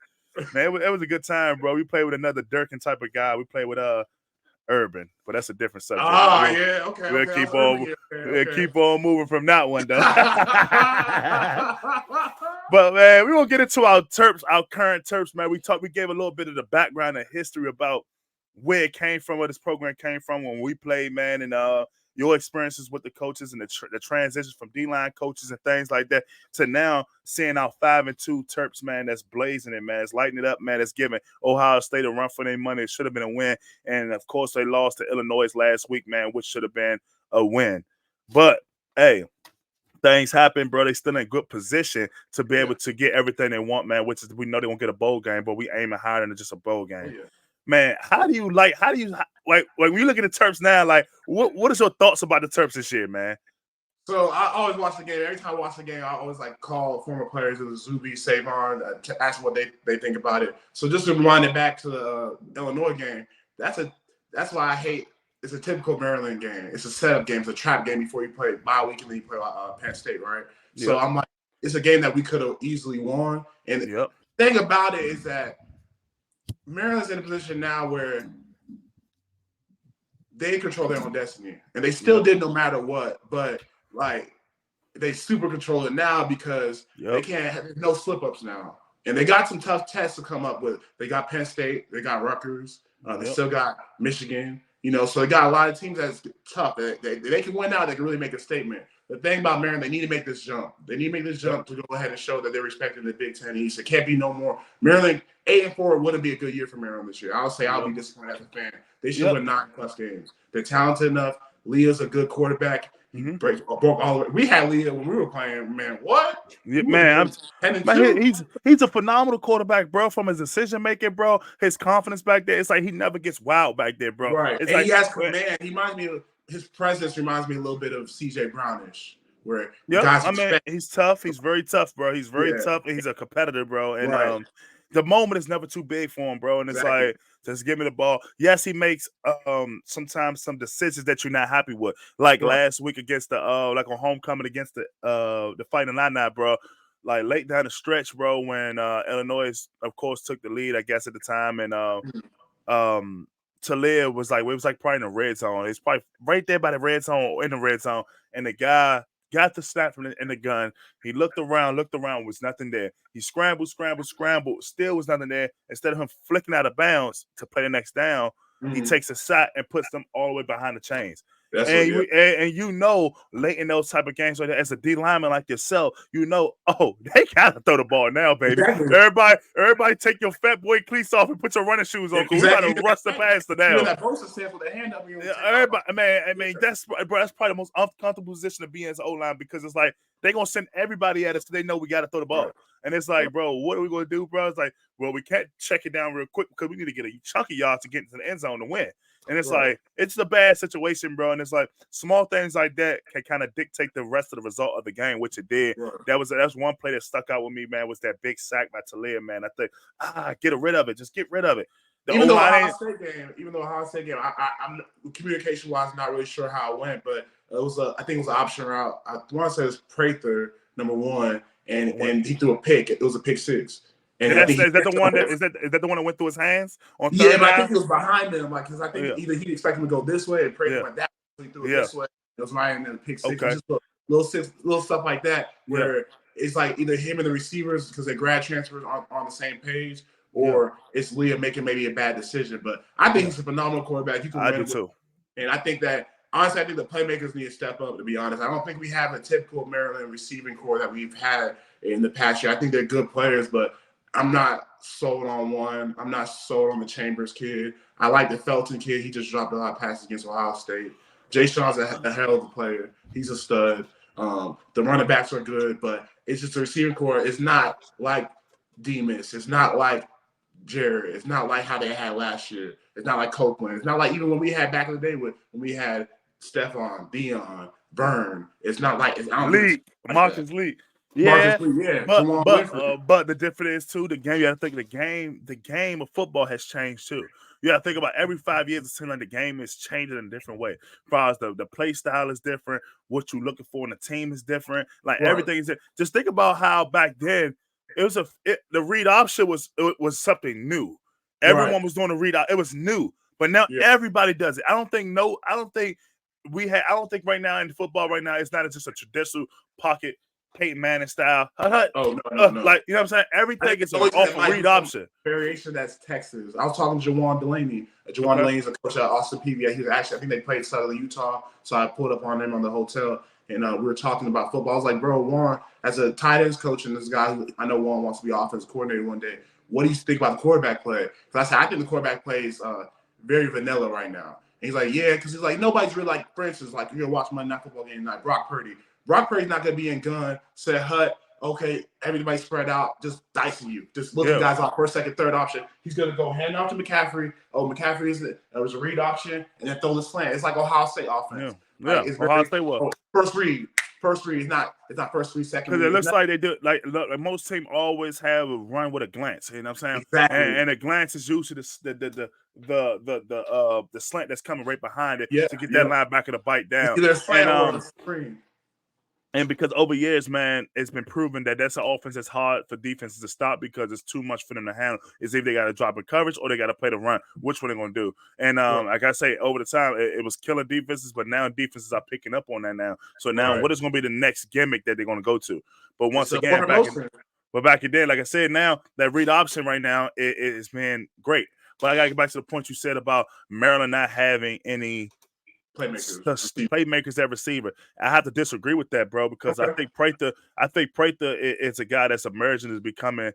Man, it was a good time, bro. We played with another Durkin type of guy. We played with Urban, but that's a different subject. Okay. We'll keep on moving from that one, though. But man, we're gonna get into our current Terps, man. We gave a little bit of the background and history about where it came from, where this program came from when we played, man, and your experiences with the coaches and the transitions from D-line coaches and things like that to now seeing our 5-2 Terps, man, that's blazing it, man. It's lighting it up, man. It's giving Ohio State a run for their money. It should have been a win. And, of course, they lost to Illinois last week, man, which should have been a win. But, hey, things happen, bro. They still in good position to be able to get everything they want, man, which is we know they won't get a bowl game, but we aiming higher than just a bowl game. Man, how do you like when you look at the Terps now, like what is your thoughts about the Terps this year, man? So I always watch the game. Every time I watch the game, I always like call former players of the Zuby, Savon, to ask what they think about it. So just to rewind it back to the Illinois game, that's why I hate. It's a typical Maryland game. It's a setup game. It's a trap game before you play bye week and then you play Penn State, right? Yep. So I'm like, it's a game that we could have easily won. And the thing about it is that Maryland's in a position now where they control their own destiny, and they still did no matter what. But like, they super control it now because they can't have no slip ups now. And they got some tough tests to come up with. They got Penn State, they got Rutgers, they still got Michigan. So they got a lot of teams that's tough. They can win out. They can really make a statement. The thing about Maryland, they need to make this jump. They need to make this jump to go ahead and show that they're respecting the Big Ten East. It can't be no more. Maryland 8-4 wouldn't be a good year for Maryland this year. I'll be disappointed as a fan. They should win 9+ games. They're talented enough. Leah's a good quarterback. He broke all the way. We had Leah when we were playing. Man, what? Yeah, man, he's a phenomenal quarterback, bro. From his decision making, bro, his confidence back there. It's like he never gets wild back there, bro. Right, it's and like, he has command. He reminds me of his presence. Reminds me a little bit of CJ Brownish, where guys. He's tough. He's very tough, bro. He's very tough, and he's a competitor, bro. And the moment is never too big for him, bro. And it's like, just give me the ball. Yes, he makes sometimes some decisions that you're not happy with. Like last week against the like on homecoming against the Fighting Illini, bro. Like late down the stretch, bro, when Illinois, of course, took the lead, I guess, at the time, and Talia was like probably in the red zone. It's probably right there by the red zone or in the red zone, and the guy got the snap from in the gun. He looked around, was nothing there. He scrambled, still was nothing there. Instead of him flicking out of bounds to play the next down, he takes a shot and puts them all the way behind the chains. And late in those type of games, like that, as a D lineman like yourself, they gotta throw the ball now, baby. Exactly. Everybody, take your fat boy cleats off and put your running shoes on. Cause we gotta rush the pass to now. That poster stand with the hand up. Everybody, man, that's probably the most uncomfortable position to be in as O-line, because it's like they're gonna send everybody at us, so they know we gotta throw the ball. And it's like, bro, what are we gonna do, bro? It's like, well, we can't check it down real quick because we need to get a chunk of yards to get into the end zone to win. And it's like, it's a bad situation, bro. And it's like small things like that can kind of dictate the rest of the result of the game, which it did. That's one play that stuck out with me, man, was that big sack by Talia, man. I think, get rid of it. Just get rid of it. Even though Ohio State game, I'm communication-wise not really sure how it went, but I think it was an option route. I want to say it was Prather, number one, and he threw a pick. It was a pick six. And is that the one that went through his hands on third Yeah, down? but I think it was behind him, because I think either he expected him to go this way, and Prather went that way, he threw it this way. It was right in the pick six. Okay. Just little stuff like that, where it's like either him and the receivers, because they grad transfers on the same page, or it's Leah making maybe a bad decision. But I think he's a phenomenal quarterback. I do too. And I think that, honestly, I think the playmakers need to step up, to be honest. I don't think we have a typical Maryland receiving core that we've had in the past year. I think they're good players, but I'm not sold on one. I'm not sold on the Chambers kid. I like the Felton kid. He just dropped a lot of passes against Ohio State. Jay Sean's a hell of a player. He's a stud. The running backs are good, but it's just the receiving core. It's not like Demas. It's not like Jared. It's not like how they had last year. It's not like Copeland. It's not like even when we had back in the day when we had Stephon, Dion, Vern. It's not like Marcus Lee. Yeah, but the difference is too, the game. You got to think the game of football has changed too. You got to think about every 5 years, it seems like the game is changing in a different way. As far as the play style is different, what you're looking for in the team is different. Like everything is. Just think about how back then the read option was something new. Everyone was doing the read out. It was new, but now everybody does it. I don't think right now in football right now it's not just a traditional pocket Peyton Manning style. No. Like, you know what I'm saying? Everything is off a read option. Variation that's Texas. I was talking to Jawan Delaney. Jawan Delaney's a coach at Austin PVA. He was actually, I think they played Southern Utah, so I pulled up on them on the hotel, and we were talking about football. I was like, bro, Juan, as a tight ends coach, and this guy who I know Juan wants to be offensive coordinator one day, what do you think about the quarterback play? Because I said, I think the quarterback play is very vanilla right now. And he's like, yeah, because he's like, nobody's really like, for instance, like, you're going to watch Monday Night Football game tonight, Brock Purdy. Brock Purdy's not going to be in gun, set hut, okay, everybody spread out, just dicing you. Just looking guys off first, second, third option. He's going to go hand off to McCaffrey. Oh, McCaffrey was a read option, and then throw the slant. It's like Ohio State offense. Ohio State was. First read. First read is not. It's not first read, second read. Because it looks like they do. Like most teams always have a run with a glance. You know what I'm saying? Exactly. And a glance is usually the slant that's coming right behind it to get that linebacker to bite down. Either a slant or on the screen. And because over years, man, it's been proven that that's an offense that's hard for defenses to stop because it's too much for them to handle. It's either they got to drop in coverage or they got to play the run. Which one they're going to do? And like I say, over the time, it was killing defenses, but now defenses are picking up on that now. So now what is going to be the next gimmick that they're going to go to? But once again, But back in then, like I said, now that read option right now is been great. But I got to get back to the point you said about Maryland not having any playmakers at receiver. I have to disagree with that, bro, because I think Prather is a guy that's emerging as becoming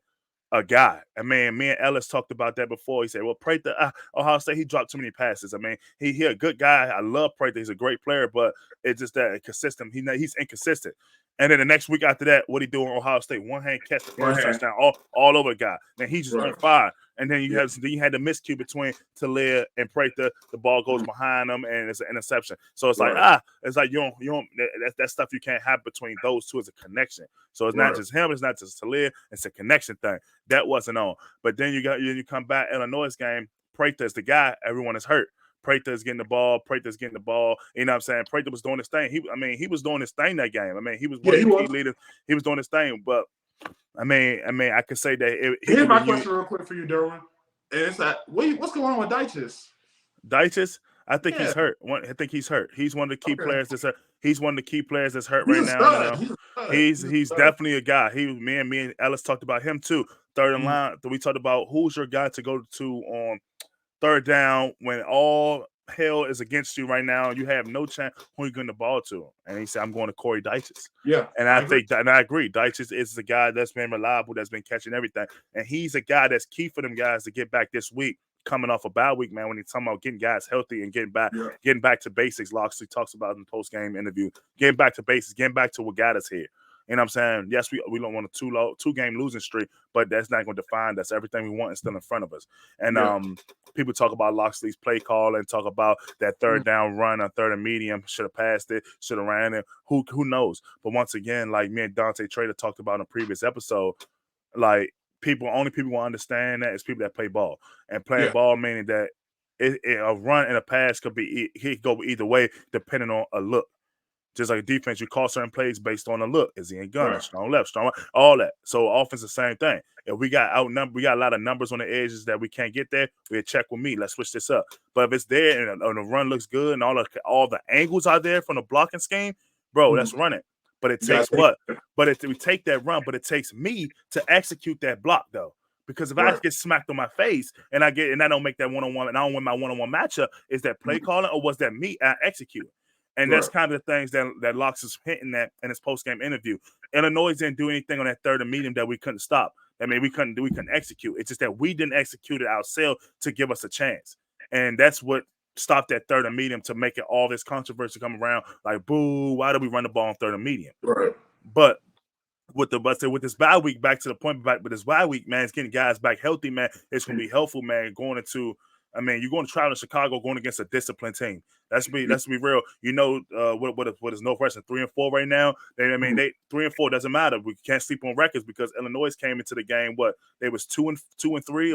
a guy. I mean, me and Ellis talked about that before. He said, well, Prather, Ohio State, he dropped too many passes. I mean, he a good guy. I love Prather. He's a great player, but it's just that consistent. He's inconsistent. And then the next week after that, what he do on Ohio State? One hand catch the first touchdown all over a guy. Then he's just on fire. And then you had the miscue between Talia and Prather. The ball goes behind them, and it's an interception. So it's like it's like you don't that stuff you can't have between those two as a connection. So it's not just him, it's not just Talia, it's a connection thing. That wasn't on. But then you come back Illinois game, Prather is the guy, everyone is hurt. Prather is getting the ball. Prather's getting the ball. You know what I'm saying? Prather was doing his thing. He was doing his thing that game. I mean, he was one of the key leaders. He was doing his thing. But I mean, I could say that. Here's my question, real quick for you, Derwin. And it's like, what's going on with Dyches? Dyches, I think he's hurt. I think he's hurt. He's one of the key players that's hurt. He's one of the key players that's hurt right now. He's definitely a guy. Me and Ellis talked about him too. Third in line. We talked about who's your guy to go to on third down when all hell is against you right now. You have no chance. Who are you going the ball to? And he said, I'm going to Corey Dyches. Yeah. And I agree. Dyches is the guy that's been reliable, that's been catching everything. And he's a guy that's key for them guys to get back this week, coming off a bye week, man, when he's talking about getting guys healthy and getting back to basics. Loxley talks about in the post-game interview, getting back to basics, getting back to what got us here. You know what I'm saying? Yes, we don't want a two-game losing streak, but that's not going to define us. Everything we want is still in front of us. And people talk about Loxley's play call and talk about that third down run on third and medium. Should have passed it, should have ran it. Who knows? But once again, like me and Dante Trader talked about in a previous episode, like only people will understand that is people that play ball. And playing ball meaning that a run and a pass could go either way depending on a look. Just like defense, you call certain plays based on a look. Is he in gun? Strong left, strong right, all that. So offense, the same thing. If we got outnumbered, we got a lot of numbers on the edges that we can't get there, we'll check with me. Let's switch this up. But if it's there and the run looks good and all the angles are there from the blocking scheme, bro, let's run it. But it takes what? We take that run, but it takes me to execute that block though. Because if I get smacked on my face and I don't make that one-on-one and I don't win my one-on-one matchup, is that play calling or was that me executing? And that's kind of the things that Locks is hinting at in his post-game interview. Illinois didn't do anything on that third and medium that we couldn't stop. I mean, we couldn't execute. It's just that we didn't execute it ourselves to give us a chance. And that's what stopped that third and medium to make it all this controversy come around. Like, boo, why do we run the ball on third and medium? Right. But with this bye week, back to the point, with this bye week, man, it's getting guys back healthy, man. It's going to be helpful, man, going into – I mean, you're going to travel to Chicago going against a disciplined team. Let's be real. You know what is Northwestern 3-4 right now? They 3-4 doesn't matter. We can't sleep on records because Illinois came into the game. They was 2-3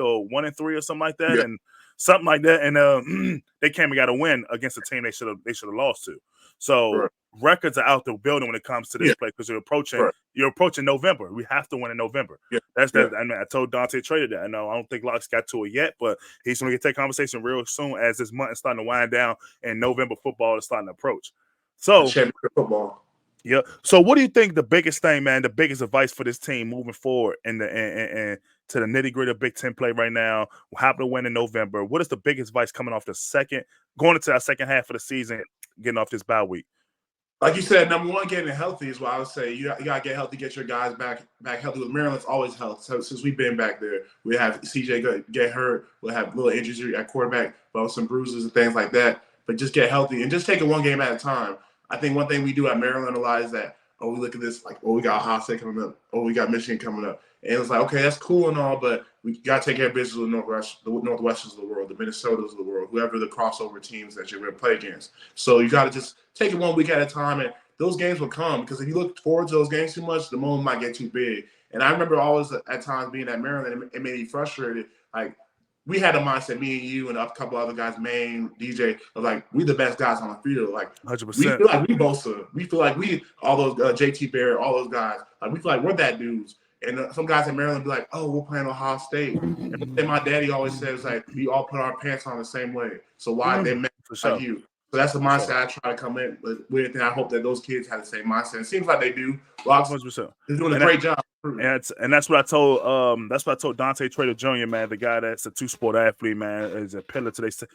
or 1-3 or something like that, and something like that. And they came and got a win against a team they should have lost to. So records are out the building when it comes to this play because you're approaching November. We have to win in November. I mean, I told Dante Trader that. I don't think Locks got to it yet, but he's going to get that conversation real soon as this month is starting to wind down and November football is starting to approach. So football. Yeah. So what do you think the biggest thing, man, the biggest advice for this team moving forward and to the nitty-gritty of Big Ten play right now, we'll happen to win in November. What is the biggest advice coming off going into our second half of the season, getting off this bye week? Like you said, number one, getting healthy is what I would say. You got to get healthy, get your guys back healthy. With Maryland's always health. So since we've been back there, we have CJ get hurt. We'll have little injuries at quarterback, but some bruises and things like that. But just get healthy and just take it one game at a time. I think one thing we do at Maryland a lot is that, we look at this like, we got Ohio State coming up. We got Michigan coming up. And it's like, okay, that's cool and all, but we got to take care of business with the Northwesterns of the world, the Minnesotas of the world, whoever the crossover teams that you're going to play against. So you got to just take it 1 week at a time, and those games will come because if you look forward to those games too much, the moment might get too big. And I remember always at times being at Maryland, it made me frustrated. Like, we had a mindset, me and you and a couple other guys, Maine, DJ, of like, we the best guys on the field. Like, 100%. We feel like we Bosa. We feel like all those JT Barrett, all those guys. Like, we feel like we're that dudes. And some guys in Maryland be like, we're playing Ohio State. And my daddy always says, like, we all put our pants on the same way. So why they make like you? So that's the mindset I try to come in with, and I hope that those kids have the same mindset. It seems like they do. Locks is doing a great job. And that's what I told Dante Trader Jr., man, the guy that's a two-sport athlete, man, is a pillar to the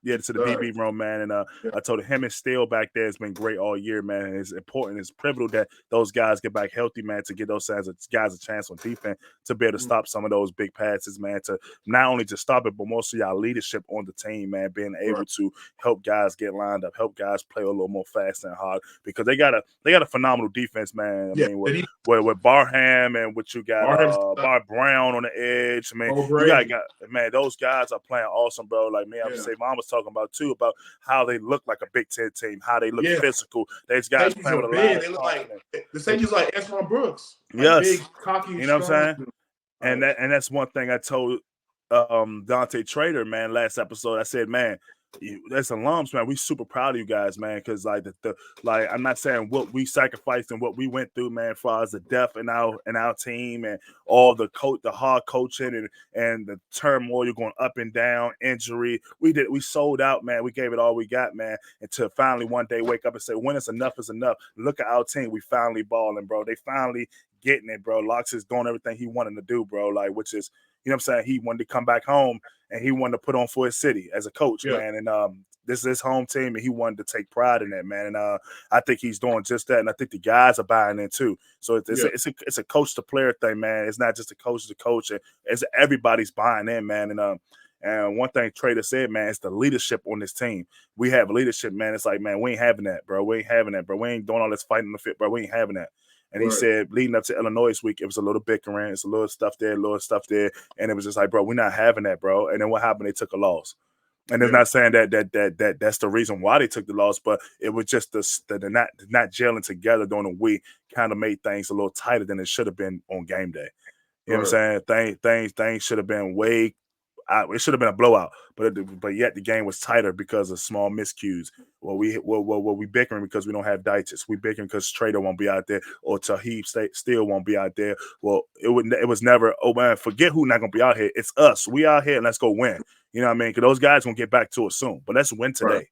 DB room, man. And I told him and Steele back there has been great all year, man. And it's important, it's pivotal that those guys get back healthy, man, to get those guys a chance on defense to be able to stop some of those big passes, man, to not only just stop it, but mostly our leadership on the team, man, being able to help guys get lined up, help guys play a little more fast and hard, because they got a phenomenal defense, man. I mean, with Barham and what you got, Bar Brown on the edge. I mean, you got man, those guys are playing awesome, bro. Like me, I'm saying, Mom was talking about too, about how they look like a Big Ten team, how they look physical. These guys playing with a lot of they look like the safety's like Antoine Brooks. Yes, big, cocky, you know what I'm saying. And that's one thing I told Dante Trader, man, last episode. I said, man, as alums, man, we super proud of you guys, man, because like like I'm not saying what we sacrificed and what we went through, man, as far as the depth in our team and all the hard coaching and the turmoil going up and down, injury. We sold out, man. We gave it all we got, man, until finally one day wake up and say, when it's enough is enough. Look at our team. We finally balling, bro. They finally getting it, bro. Locks is doing everything he wanted to do, bro. Like, which is, you know what I'm saying? He wanted to come back home and he wanted to put on for his city as a coach, man. And this is his home team and he wanted to take pride in that, man. And I think he's doing just that. And I think the guys are buying in too. So it's a coach to player thing, man. It's not just a coach to coach. It's everybody's buying in, man. And one thing Trader said, man, it's the leadership on this team. We have leadership, man. It's like, man, we ain't having that, bro. We ain't having that, bro. We ain't doing all this fighting on the field, bro. We ain't having that. And he said, leading up to Illinois this week, it was a little bickering, it's a little stuff there, and it was just like, bro, we're not having that, bro. And then what happened? They took a loss. And it's not saying that that's the reason why they took the loss, but it was just the not gelling together during the week kind of made things a little tighter than it should have been on game day. You know what I'm saying? Things should have been way. It should have been a blowout, but yet the game was tighter because of small miscues. Well, we bickering because we don't have Deiches. We bickering because Trader won't be out there, or Tahib still won't be out there. Well, it was never. Oh man, forget who not gonna be out here. It's us. We out here and let's go win. You know what I mean? Because those guys gonna get back to it soon. But let's win today,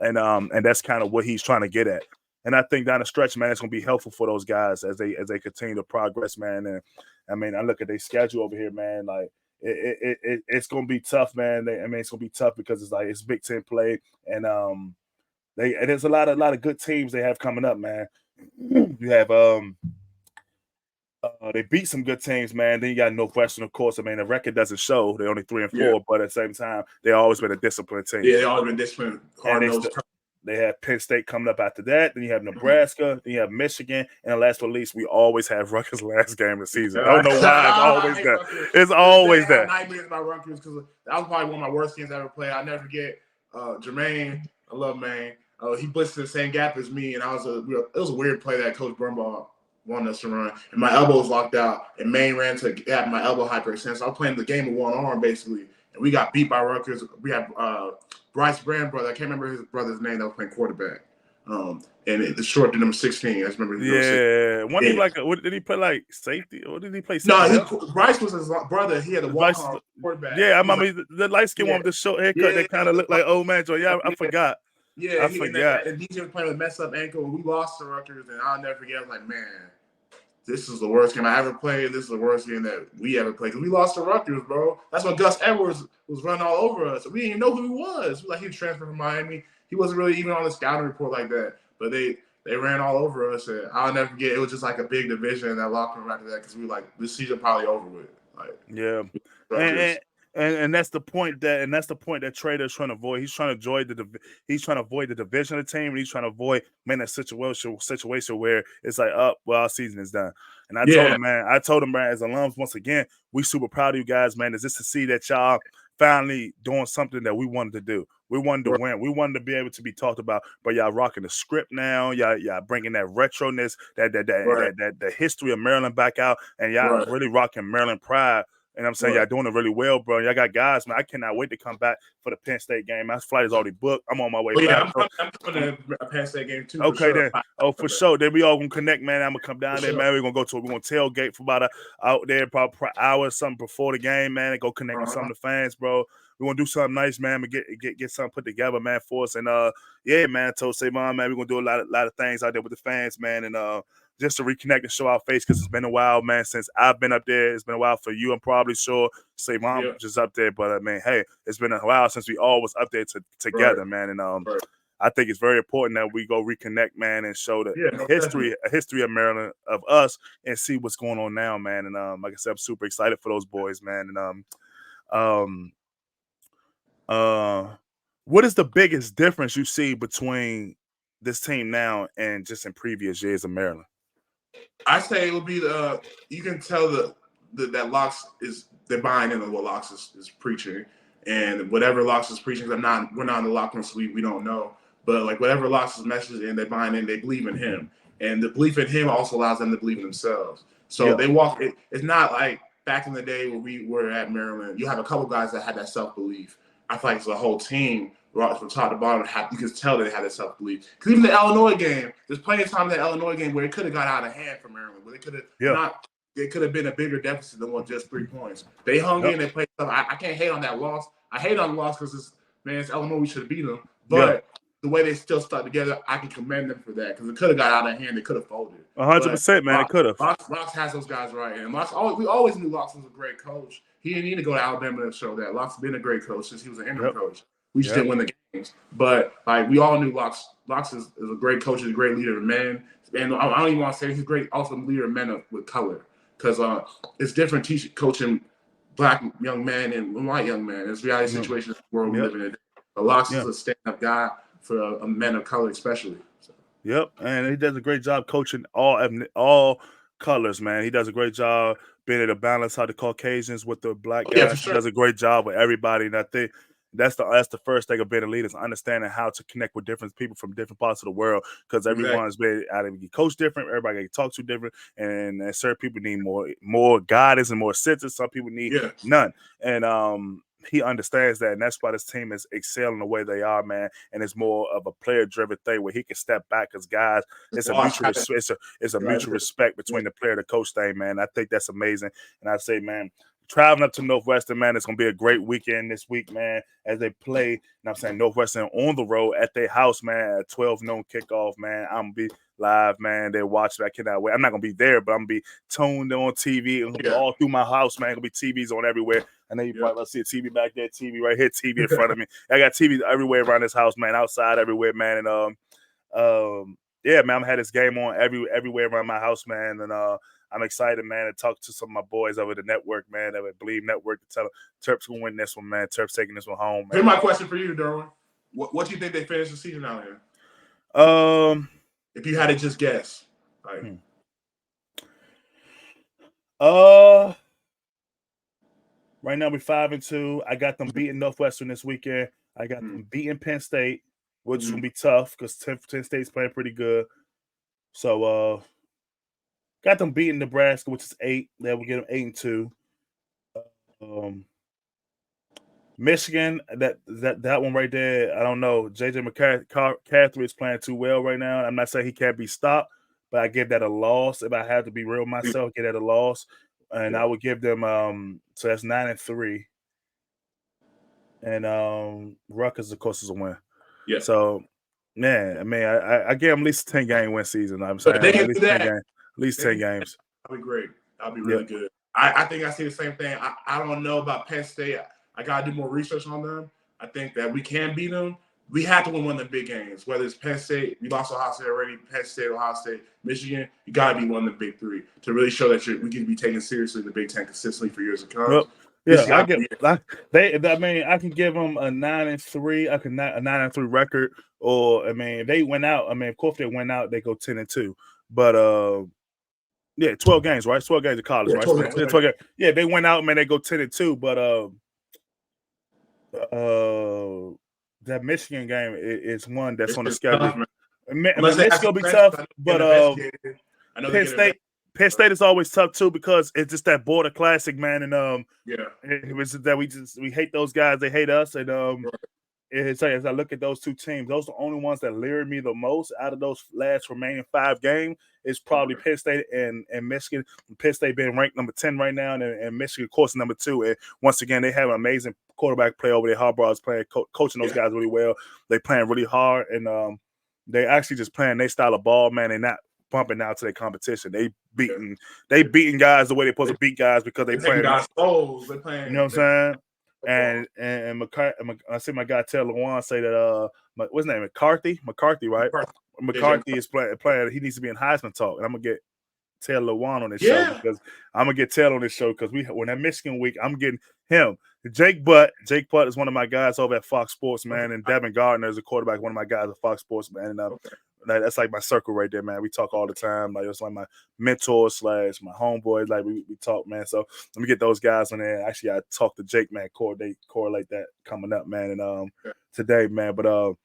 and that's kind of what he's trying to get at. And I think down the stretch, man, it's gonna be helpful for those guys as they continue to progress, man. And I mean, I look at their schedule over here, man, like. It's gonna be tough, man. It's gonna be tough because it's like it's Big Ten play, and there's a lot of good teams they have coming up, man. You have they beat some good teams, man. Then you got Northwestern, of course. I mean, the record doesn't show they're only 3-4, but at the same time, they always been a disciplined team. Yeah, they always been disciplined. They have Penn State coming up after that. Then you have Nebraska. Then you have Michigan. And last but not least, we always have Rutgers last game of the season. I don't know why. It's always that. It's always that. I have nightmares about Rutgers because that was probably one of my worst games I ever played. I'll never forget Jermaine. I love Maine. He blitzed in the same gap as me, and it was a weird play that Coach Brumbaugh wanted us to run. And my elbow was locked out, and Maine ran to gap my elbow hyperextend. So I was playing the game with one arm, basically. And we got beat by Rutgers. We have Bryce Brand brother. I can't remember his brother's name that was playing quarterback. And it's short to number 16. I just remember. Did he play like safety or did he play safety? No, Bryce was his brother. He had a walk-on quarterback. Yeah, I remember the light skin one with the short haircut that kind of looked like old man Joe. Yeah, I forgot. Yeah, I forgot. And DJ was playing with messed up ankle. We lost to Rutgers, and I'll never forget. I was like, man, this is the worst game I ever played. This is the worst game that we ever played. Because we lost to Rutgers, bro. That's when Gus Edwards was running all over us. We didn't even know who he was. Like, he was transferred from Miami. He wasn't really even on the scouting report like that. But they ran all over us. And I'll never forget. It was just like a big division in that locker room after that because we were like, this season probably over with. Like, yeah. And that's the point that Trader's trying to avoid. He's trying to avoid the division of the team, and he's trying to avoid that situation where it's like, our season is done. And I told him, man, as alums, once again, we super proud of you guys, man. Is this to see that y'all finally doing something that we wanted to do? We wanted to win. We wanted to be able to be talked about, but y'all rocking the script now. Y'all bringing that retroness, that the history of Maryland back out, and y'all really rocking Maryland pride. And I'm saying y'all doing it really well, bro. Y'all got guys, man. I cannot wait to come back for the Penn State game. My flight is already booked. I'm on my way back. I'm coming to a Penn State game too. Okay, then. For sure. Then we all gonna connect, man. I'm gonna come down there, man. We're gonna tailgate for about out there, probably an hour or something before the game, man, and go connect with some of the fans, bro. We're gonna do something nice, man. We get something put together, man, for us. And man, I told Savon, man, we're gonna do a lot of things out there with the fans, man. And just to reconnect and show our face because it's been a while, man, since I've been up there. It's been a while for you. I'm probably sure. Say mom just up there, but hey, it's been a while since we all was up there together, man. And I think it's very important that we go reconnect, man, and show the history of Maryland, of us, and see what's going on now, man. And like I said, I'm super excited for those boys, man. And what is the biggest difference you see between this team now and just in previous years of Maryland? I say it would be you can tell that Locks they're buying into what Locks is preaching, and whatever Locks is preaching, we're not in the locker room, so we don't know. But like whatever Locks' message and they're buying in, they believe in him, and the belief in him also allows them to believe in themselves. So they walk. It's not like back in the day where we were at Maryland. You have a couple guys that had that self belief. I feel like it's the whole team from top to bottom. You can tell that they had that self belief. Because even the Illinois game, there's plenty of time in the Illinois game where it could have got out of hand for Maryland, where they could have not. It could have been a bigger deficit than just 3 points. They hung in. They played stuff. I can't hate on that loss. I hate on the loss because it's Illinois. We should have beat them, but. The way they still stuck together, I can commend them for that because it could have got out of hand. They could have folded. 100%, man. It could have. Locks has those guys right, and we always knew Locks was a great coach. He didn't need to go to Alabama to show that. Locks has been a great coach since he was an interim coach. We just didn't win the games, but like we all knew Locks is a great coach. He's a great leader of men, and I don't even want to say he's a great also leader of men with color because it's different coaching black young men and white young men. It's reality situations in the world we live in. But Locks is a stand-up guy for a men of color, especially. So. Yep, and he does a great job coaching all colors, man. He does a great job being able to balance out the Caucasians with the black guys. He does a great job with everybody, and I think that's the first thing of being a leader is understanding how to connect with different people from different parts of the world because everyone's been out of get coached different, everybody get talked to different, and certain people need more guidance and more senses. Some people need none, and he understands that, and that's why this team is excelling the way they are, man. And it's more of a player-driven thing where he can step back because guys, it's a mutual respect between the player and the coach thing, man. I think that's amazing, and I say, man. Traveling up to Northwestern, man, it's going to be a great weekend this week, man, as they play, and I'm saying Northwestern on the road at their house, man, at 12 noon kickoff, man. I'm going to be live, man. They're watching. I cannot wait. I'm not going to be there, but I'm going to be tuned on TV all through my house, man. Going to be TVs on everywhere. I know you probably see a TV back there, TV right here, TV in front of me. I got TVs everywhere around this house, man, outside everywhere, man. And, yeah, man, I'm had this game on everywhere around my house, man, and I'm excited, man, to talk to some of my boys over the network, man, that would Believe Network, to tell them Terps going to win this one, man. Terps taking this one home, man. Here's my question for you, Derwin. What do you think they finish the season out here? If you had to just guess. Like. Right now we're 5-2. I got them beating Northwestern this weekend. I got them beating Penn State, which is going to be tough because 10 State's playing pretty good. So, got them beating Nebraska, which is 8. That will get them 8-2. Michigan, that one right there, I don't know. JJ McCaffrey is playing too well right now. I'm not saying he can't be stopped, but I give that a loss. If I had to be real myself, give that a loss. And I would give them so that's 9-3. And Rutgers, of course, is a win. Yeah. So, man, I mean, I give them at least a 10-game win season. I'm saying they can do that. At least 10 games. That'll be great. That'll be really good. I think I see the same thing. I don't know about Penn State. I got to do more research on them. I think that we can beat them. We have to win one of the big games, whether it's Penn State, we lost Ohio State already, Penn State, Ohio State, Michigan. You got to be one of the big 3 to really show that we can be taken seriously in the Big Ten consistently for years to come. Yep. Yeah, I can give them a 9-3. I can a 9-3 record, or I mean, if they went out. I mean, of course, if they went out, they go 10-2. But 12 games, right? 12 games of college, right? 12 games. Yeah, they went out, man. They go 10-2. But that Michigan game is one that's on the schedule. Michigan will be tough, but Penn State is always tough too because it's just that border classic, man. And it was that we hate those guys, they hate us, and as I look at those two teams, those are the only ones that leered me the most out of those last remaining 5 games. It's probably Penn State and Michigan. Penn State being ranked number 10 right now, and Michigan, of course, number 2. And once again, they have an amazing quarterback play over there. Harbaugh is playing, coaching those guys really well. They playing really hard, and they actually just playing their style of ball, man. They're not bumping out to their competition. They beating guys the way they're supposed to beat guys because they playing guys' souls. They playing. You know what I'm saying? And I see my guy Taylor Lewan say that what's his name? McCarthy, right? McCarthy is playing. He needs to be in Heisman talk, and I'm gonna get Taylor Lewan on this show because I'm gonna get Taylor on this show because when that Michigan week, I'm getting him. Jake Butt is one of my guys over at Fox Sports, man, and Devin Gardner is a quarterback, one of my guys at Fox Sports, man. And that's like my circle right there, man. We talk all the time. Like it's like my mentor / my homeboy. Like we talk, man. So let me get those guys on there. Actually, I talked to Jake, man. Correlate that coming up, man. And today, man. But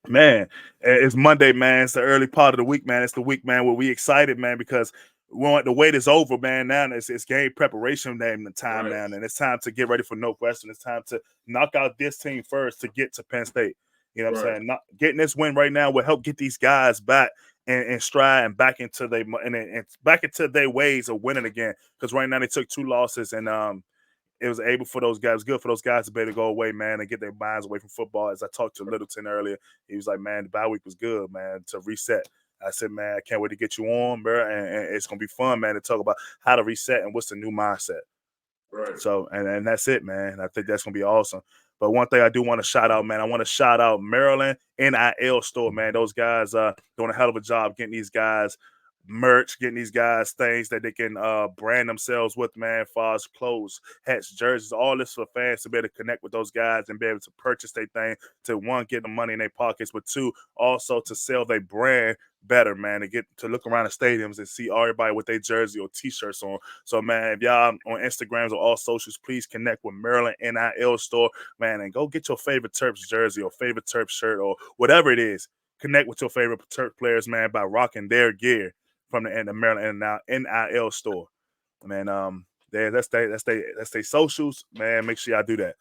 man, it's Monday, man. It's the early part of the week, man. It's the week, man, where we excited, man, because the wait is over, man. Now it's game preparation time now, and it's time to get ready for Northwestern. It's time to knock out this team first to get to Penn State. You know what I'm saying? Getting this win right now will help get these guys back and stride and back into their ways of winning again. Because right now they took 2 losses and it was able for those guys, good for those guys to be able to go away, man, and get their minds away from football. As I talked to Littleton earlier, he was like, man, the bye week was good, man, to reset. I said, man, I can't wait to get you on, bro, and it's going to be fun, man, to talk about how to reset and what's the new mindset. Right. So, and that's it, man. I think that's going to be awesome. But one thing I do want to shout out, man, I want to shout out Maryland NIL store, man. Those guys doing a hell of a job getting these guys merch, getting these guys things that they can brand themselves with, man, as far as clothes, hats, jerseys, all this for fans to be able to connect with those guys and be able to purchase their thing to, one, get the money in their pockets, but 2, also to sell their brand better, man, to get to look around the stadiums and see everybody with their jersey or t-shirts on. So, man, if y'all on Instagrams or all socials, please connect with Maryland NIL store, man, and go get your favorite Terps jersey or favorite Terps shirt or whatever it is. Connect with your favorite Terps players, man, by rocking their gear from the Maryland NIL store, man. That's they socials, man. Make sure y'all do that.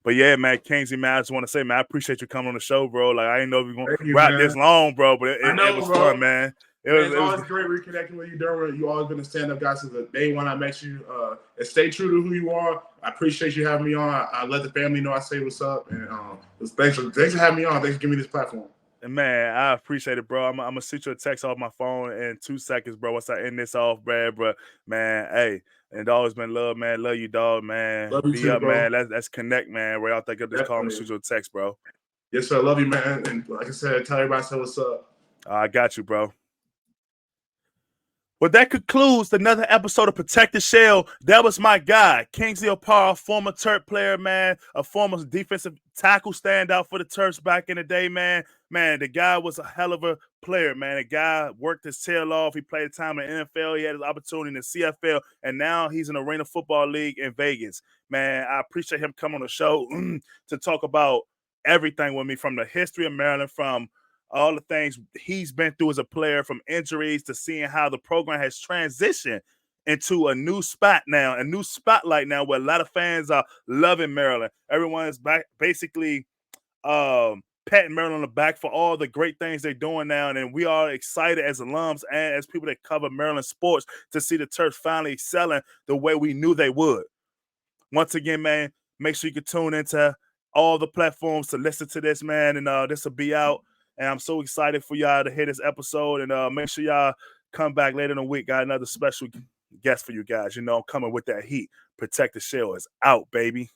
But yeah, man, Kingsley, man, I just want to say, man, I appreciate you coming on the show, bro. Like I didn't know we were gonna wrap this long, bro, but it was fun, man. It's always great reconnecting with you, Derwin. You always been a stand-up guy since the day when I met you. And stay true to who you are. I appreciate you having me on. I let the family know I say what's up, and thanks for having me on. Thanks for giving me this platform. And man, I appreciate it, bro. I'm gonna shoot you a text off my phone in 2 seconds, bro. Once I end this off, Brad, bro. Man, hey, and always been love, man. Love you, dog, man. Love you too, bro. man. Let's connect, man. Right out there, get this call and shoot you a text, bro. Yes, sir. Love you, man. And like I said, tell everybody what's up. I got you, bro. Well, that concludes another episode of Protect the Shell. That was my guy, Kingsley Opara, former Terp player, man, a former defensive tackle standout for the Terps back in the day, man. Man, the guy was a hell of a player, man. The guy worked his tail off. He played time in the NFL. He had his opportunity in the CFL, and now he's in the Arena Football League in Vegas. Man, I appreciate him coming on the show to talk about everything with me, from the history of Maryland, from all the things he's been through as a player, from injuries to seeing how the program has transitioned into a new spot now, a new spotlight now, where a lot of fans are loving Maryland. Everyone is back, basically patting Maryland on the back for all the great things they're doing now. And we are excited as alums and as people that cover Maryland sports to see the Terps finally excelling the way we knew they would. Once again, man, make sure you can tune into all the platforms to listen to this, man. And this will be out. And I'm so excited for y'all to hear this episode. And make sure y'all come back later in the week. Got another special guest for you guys. You know, I'm coming with that heat. Protect the Shell is out, baby.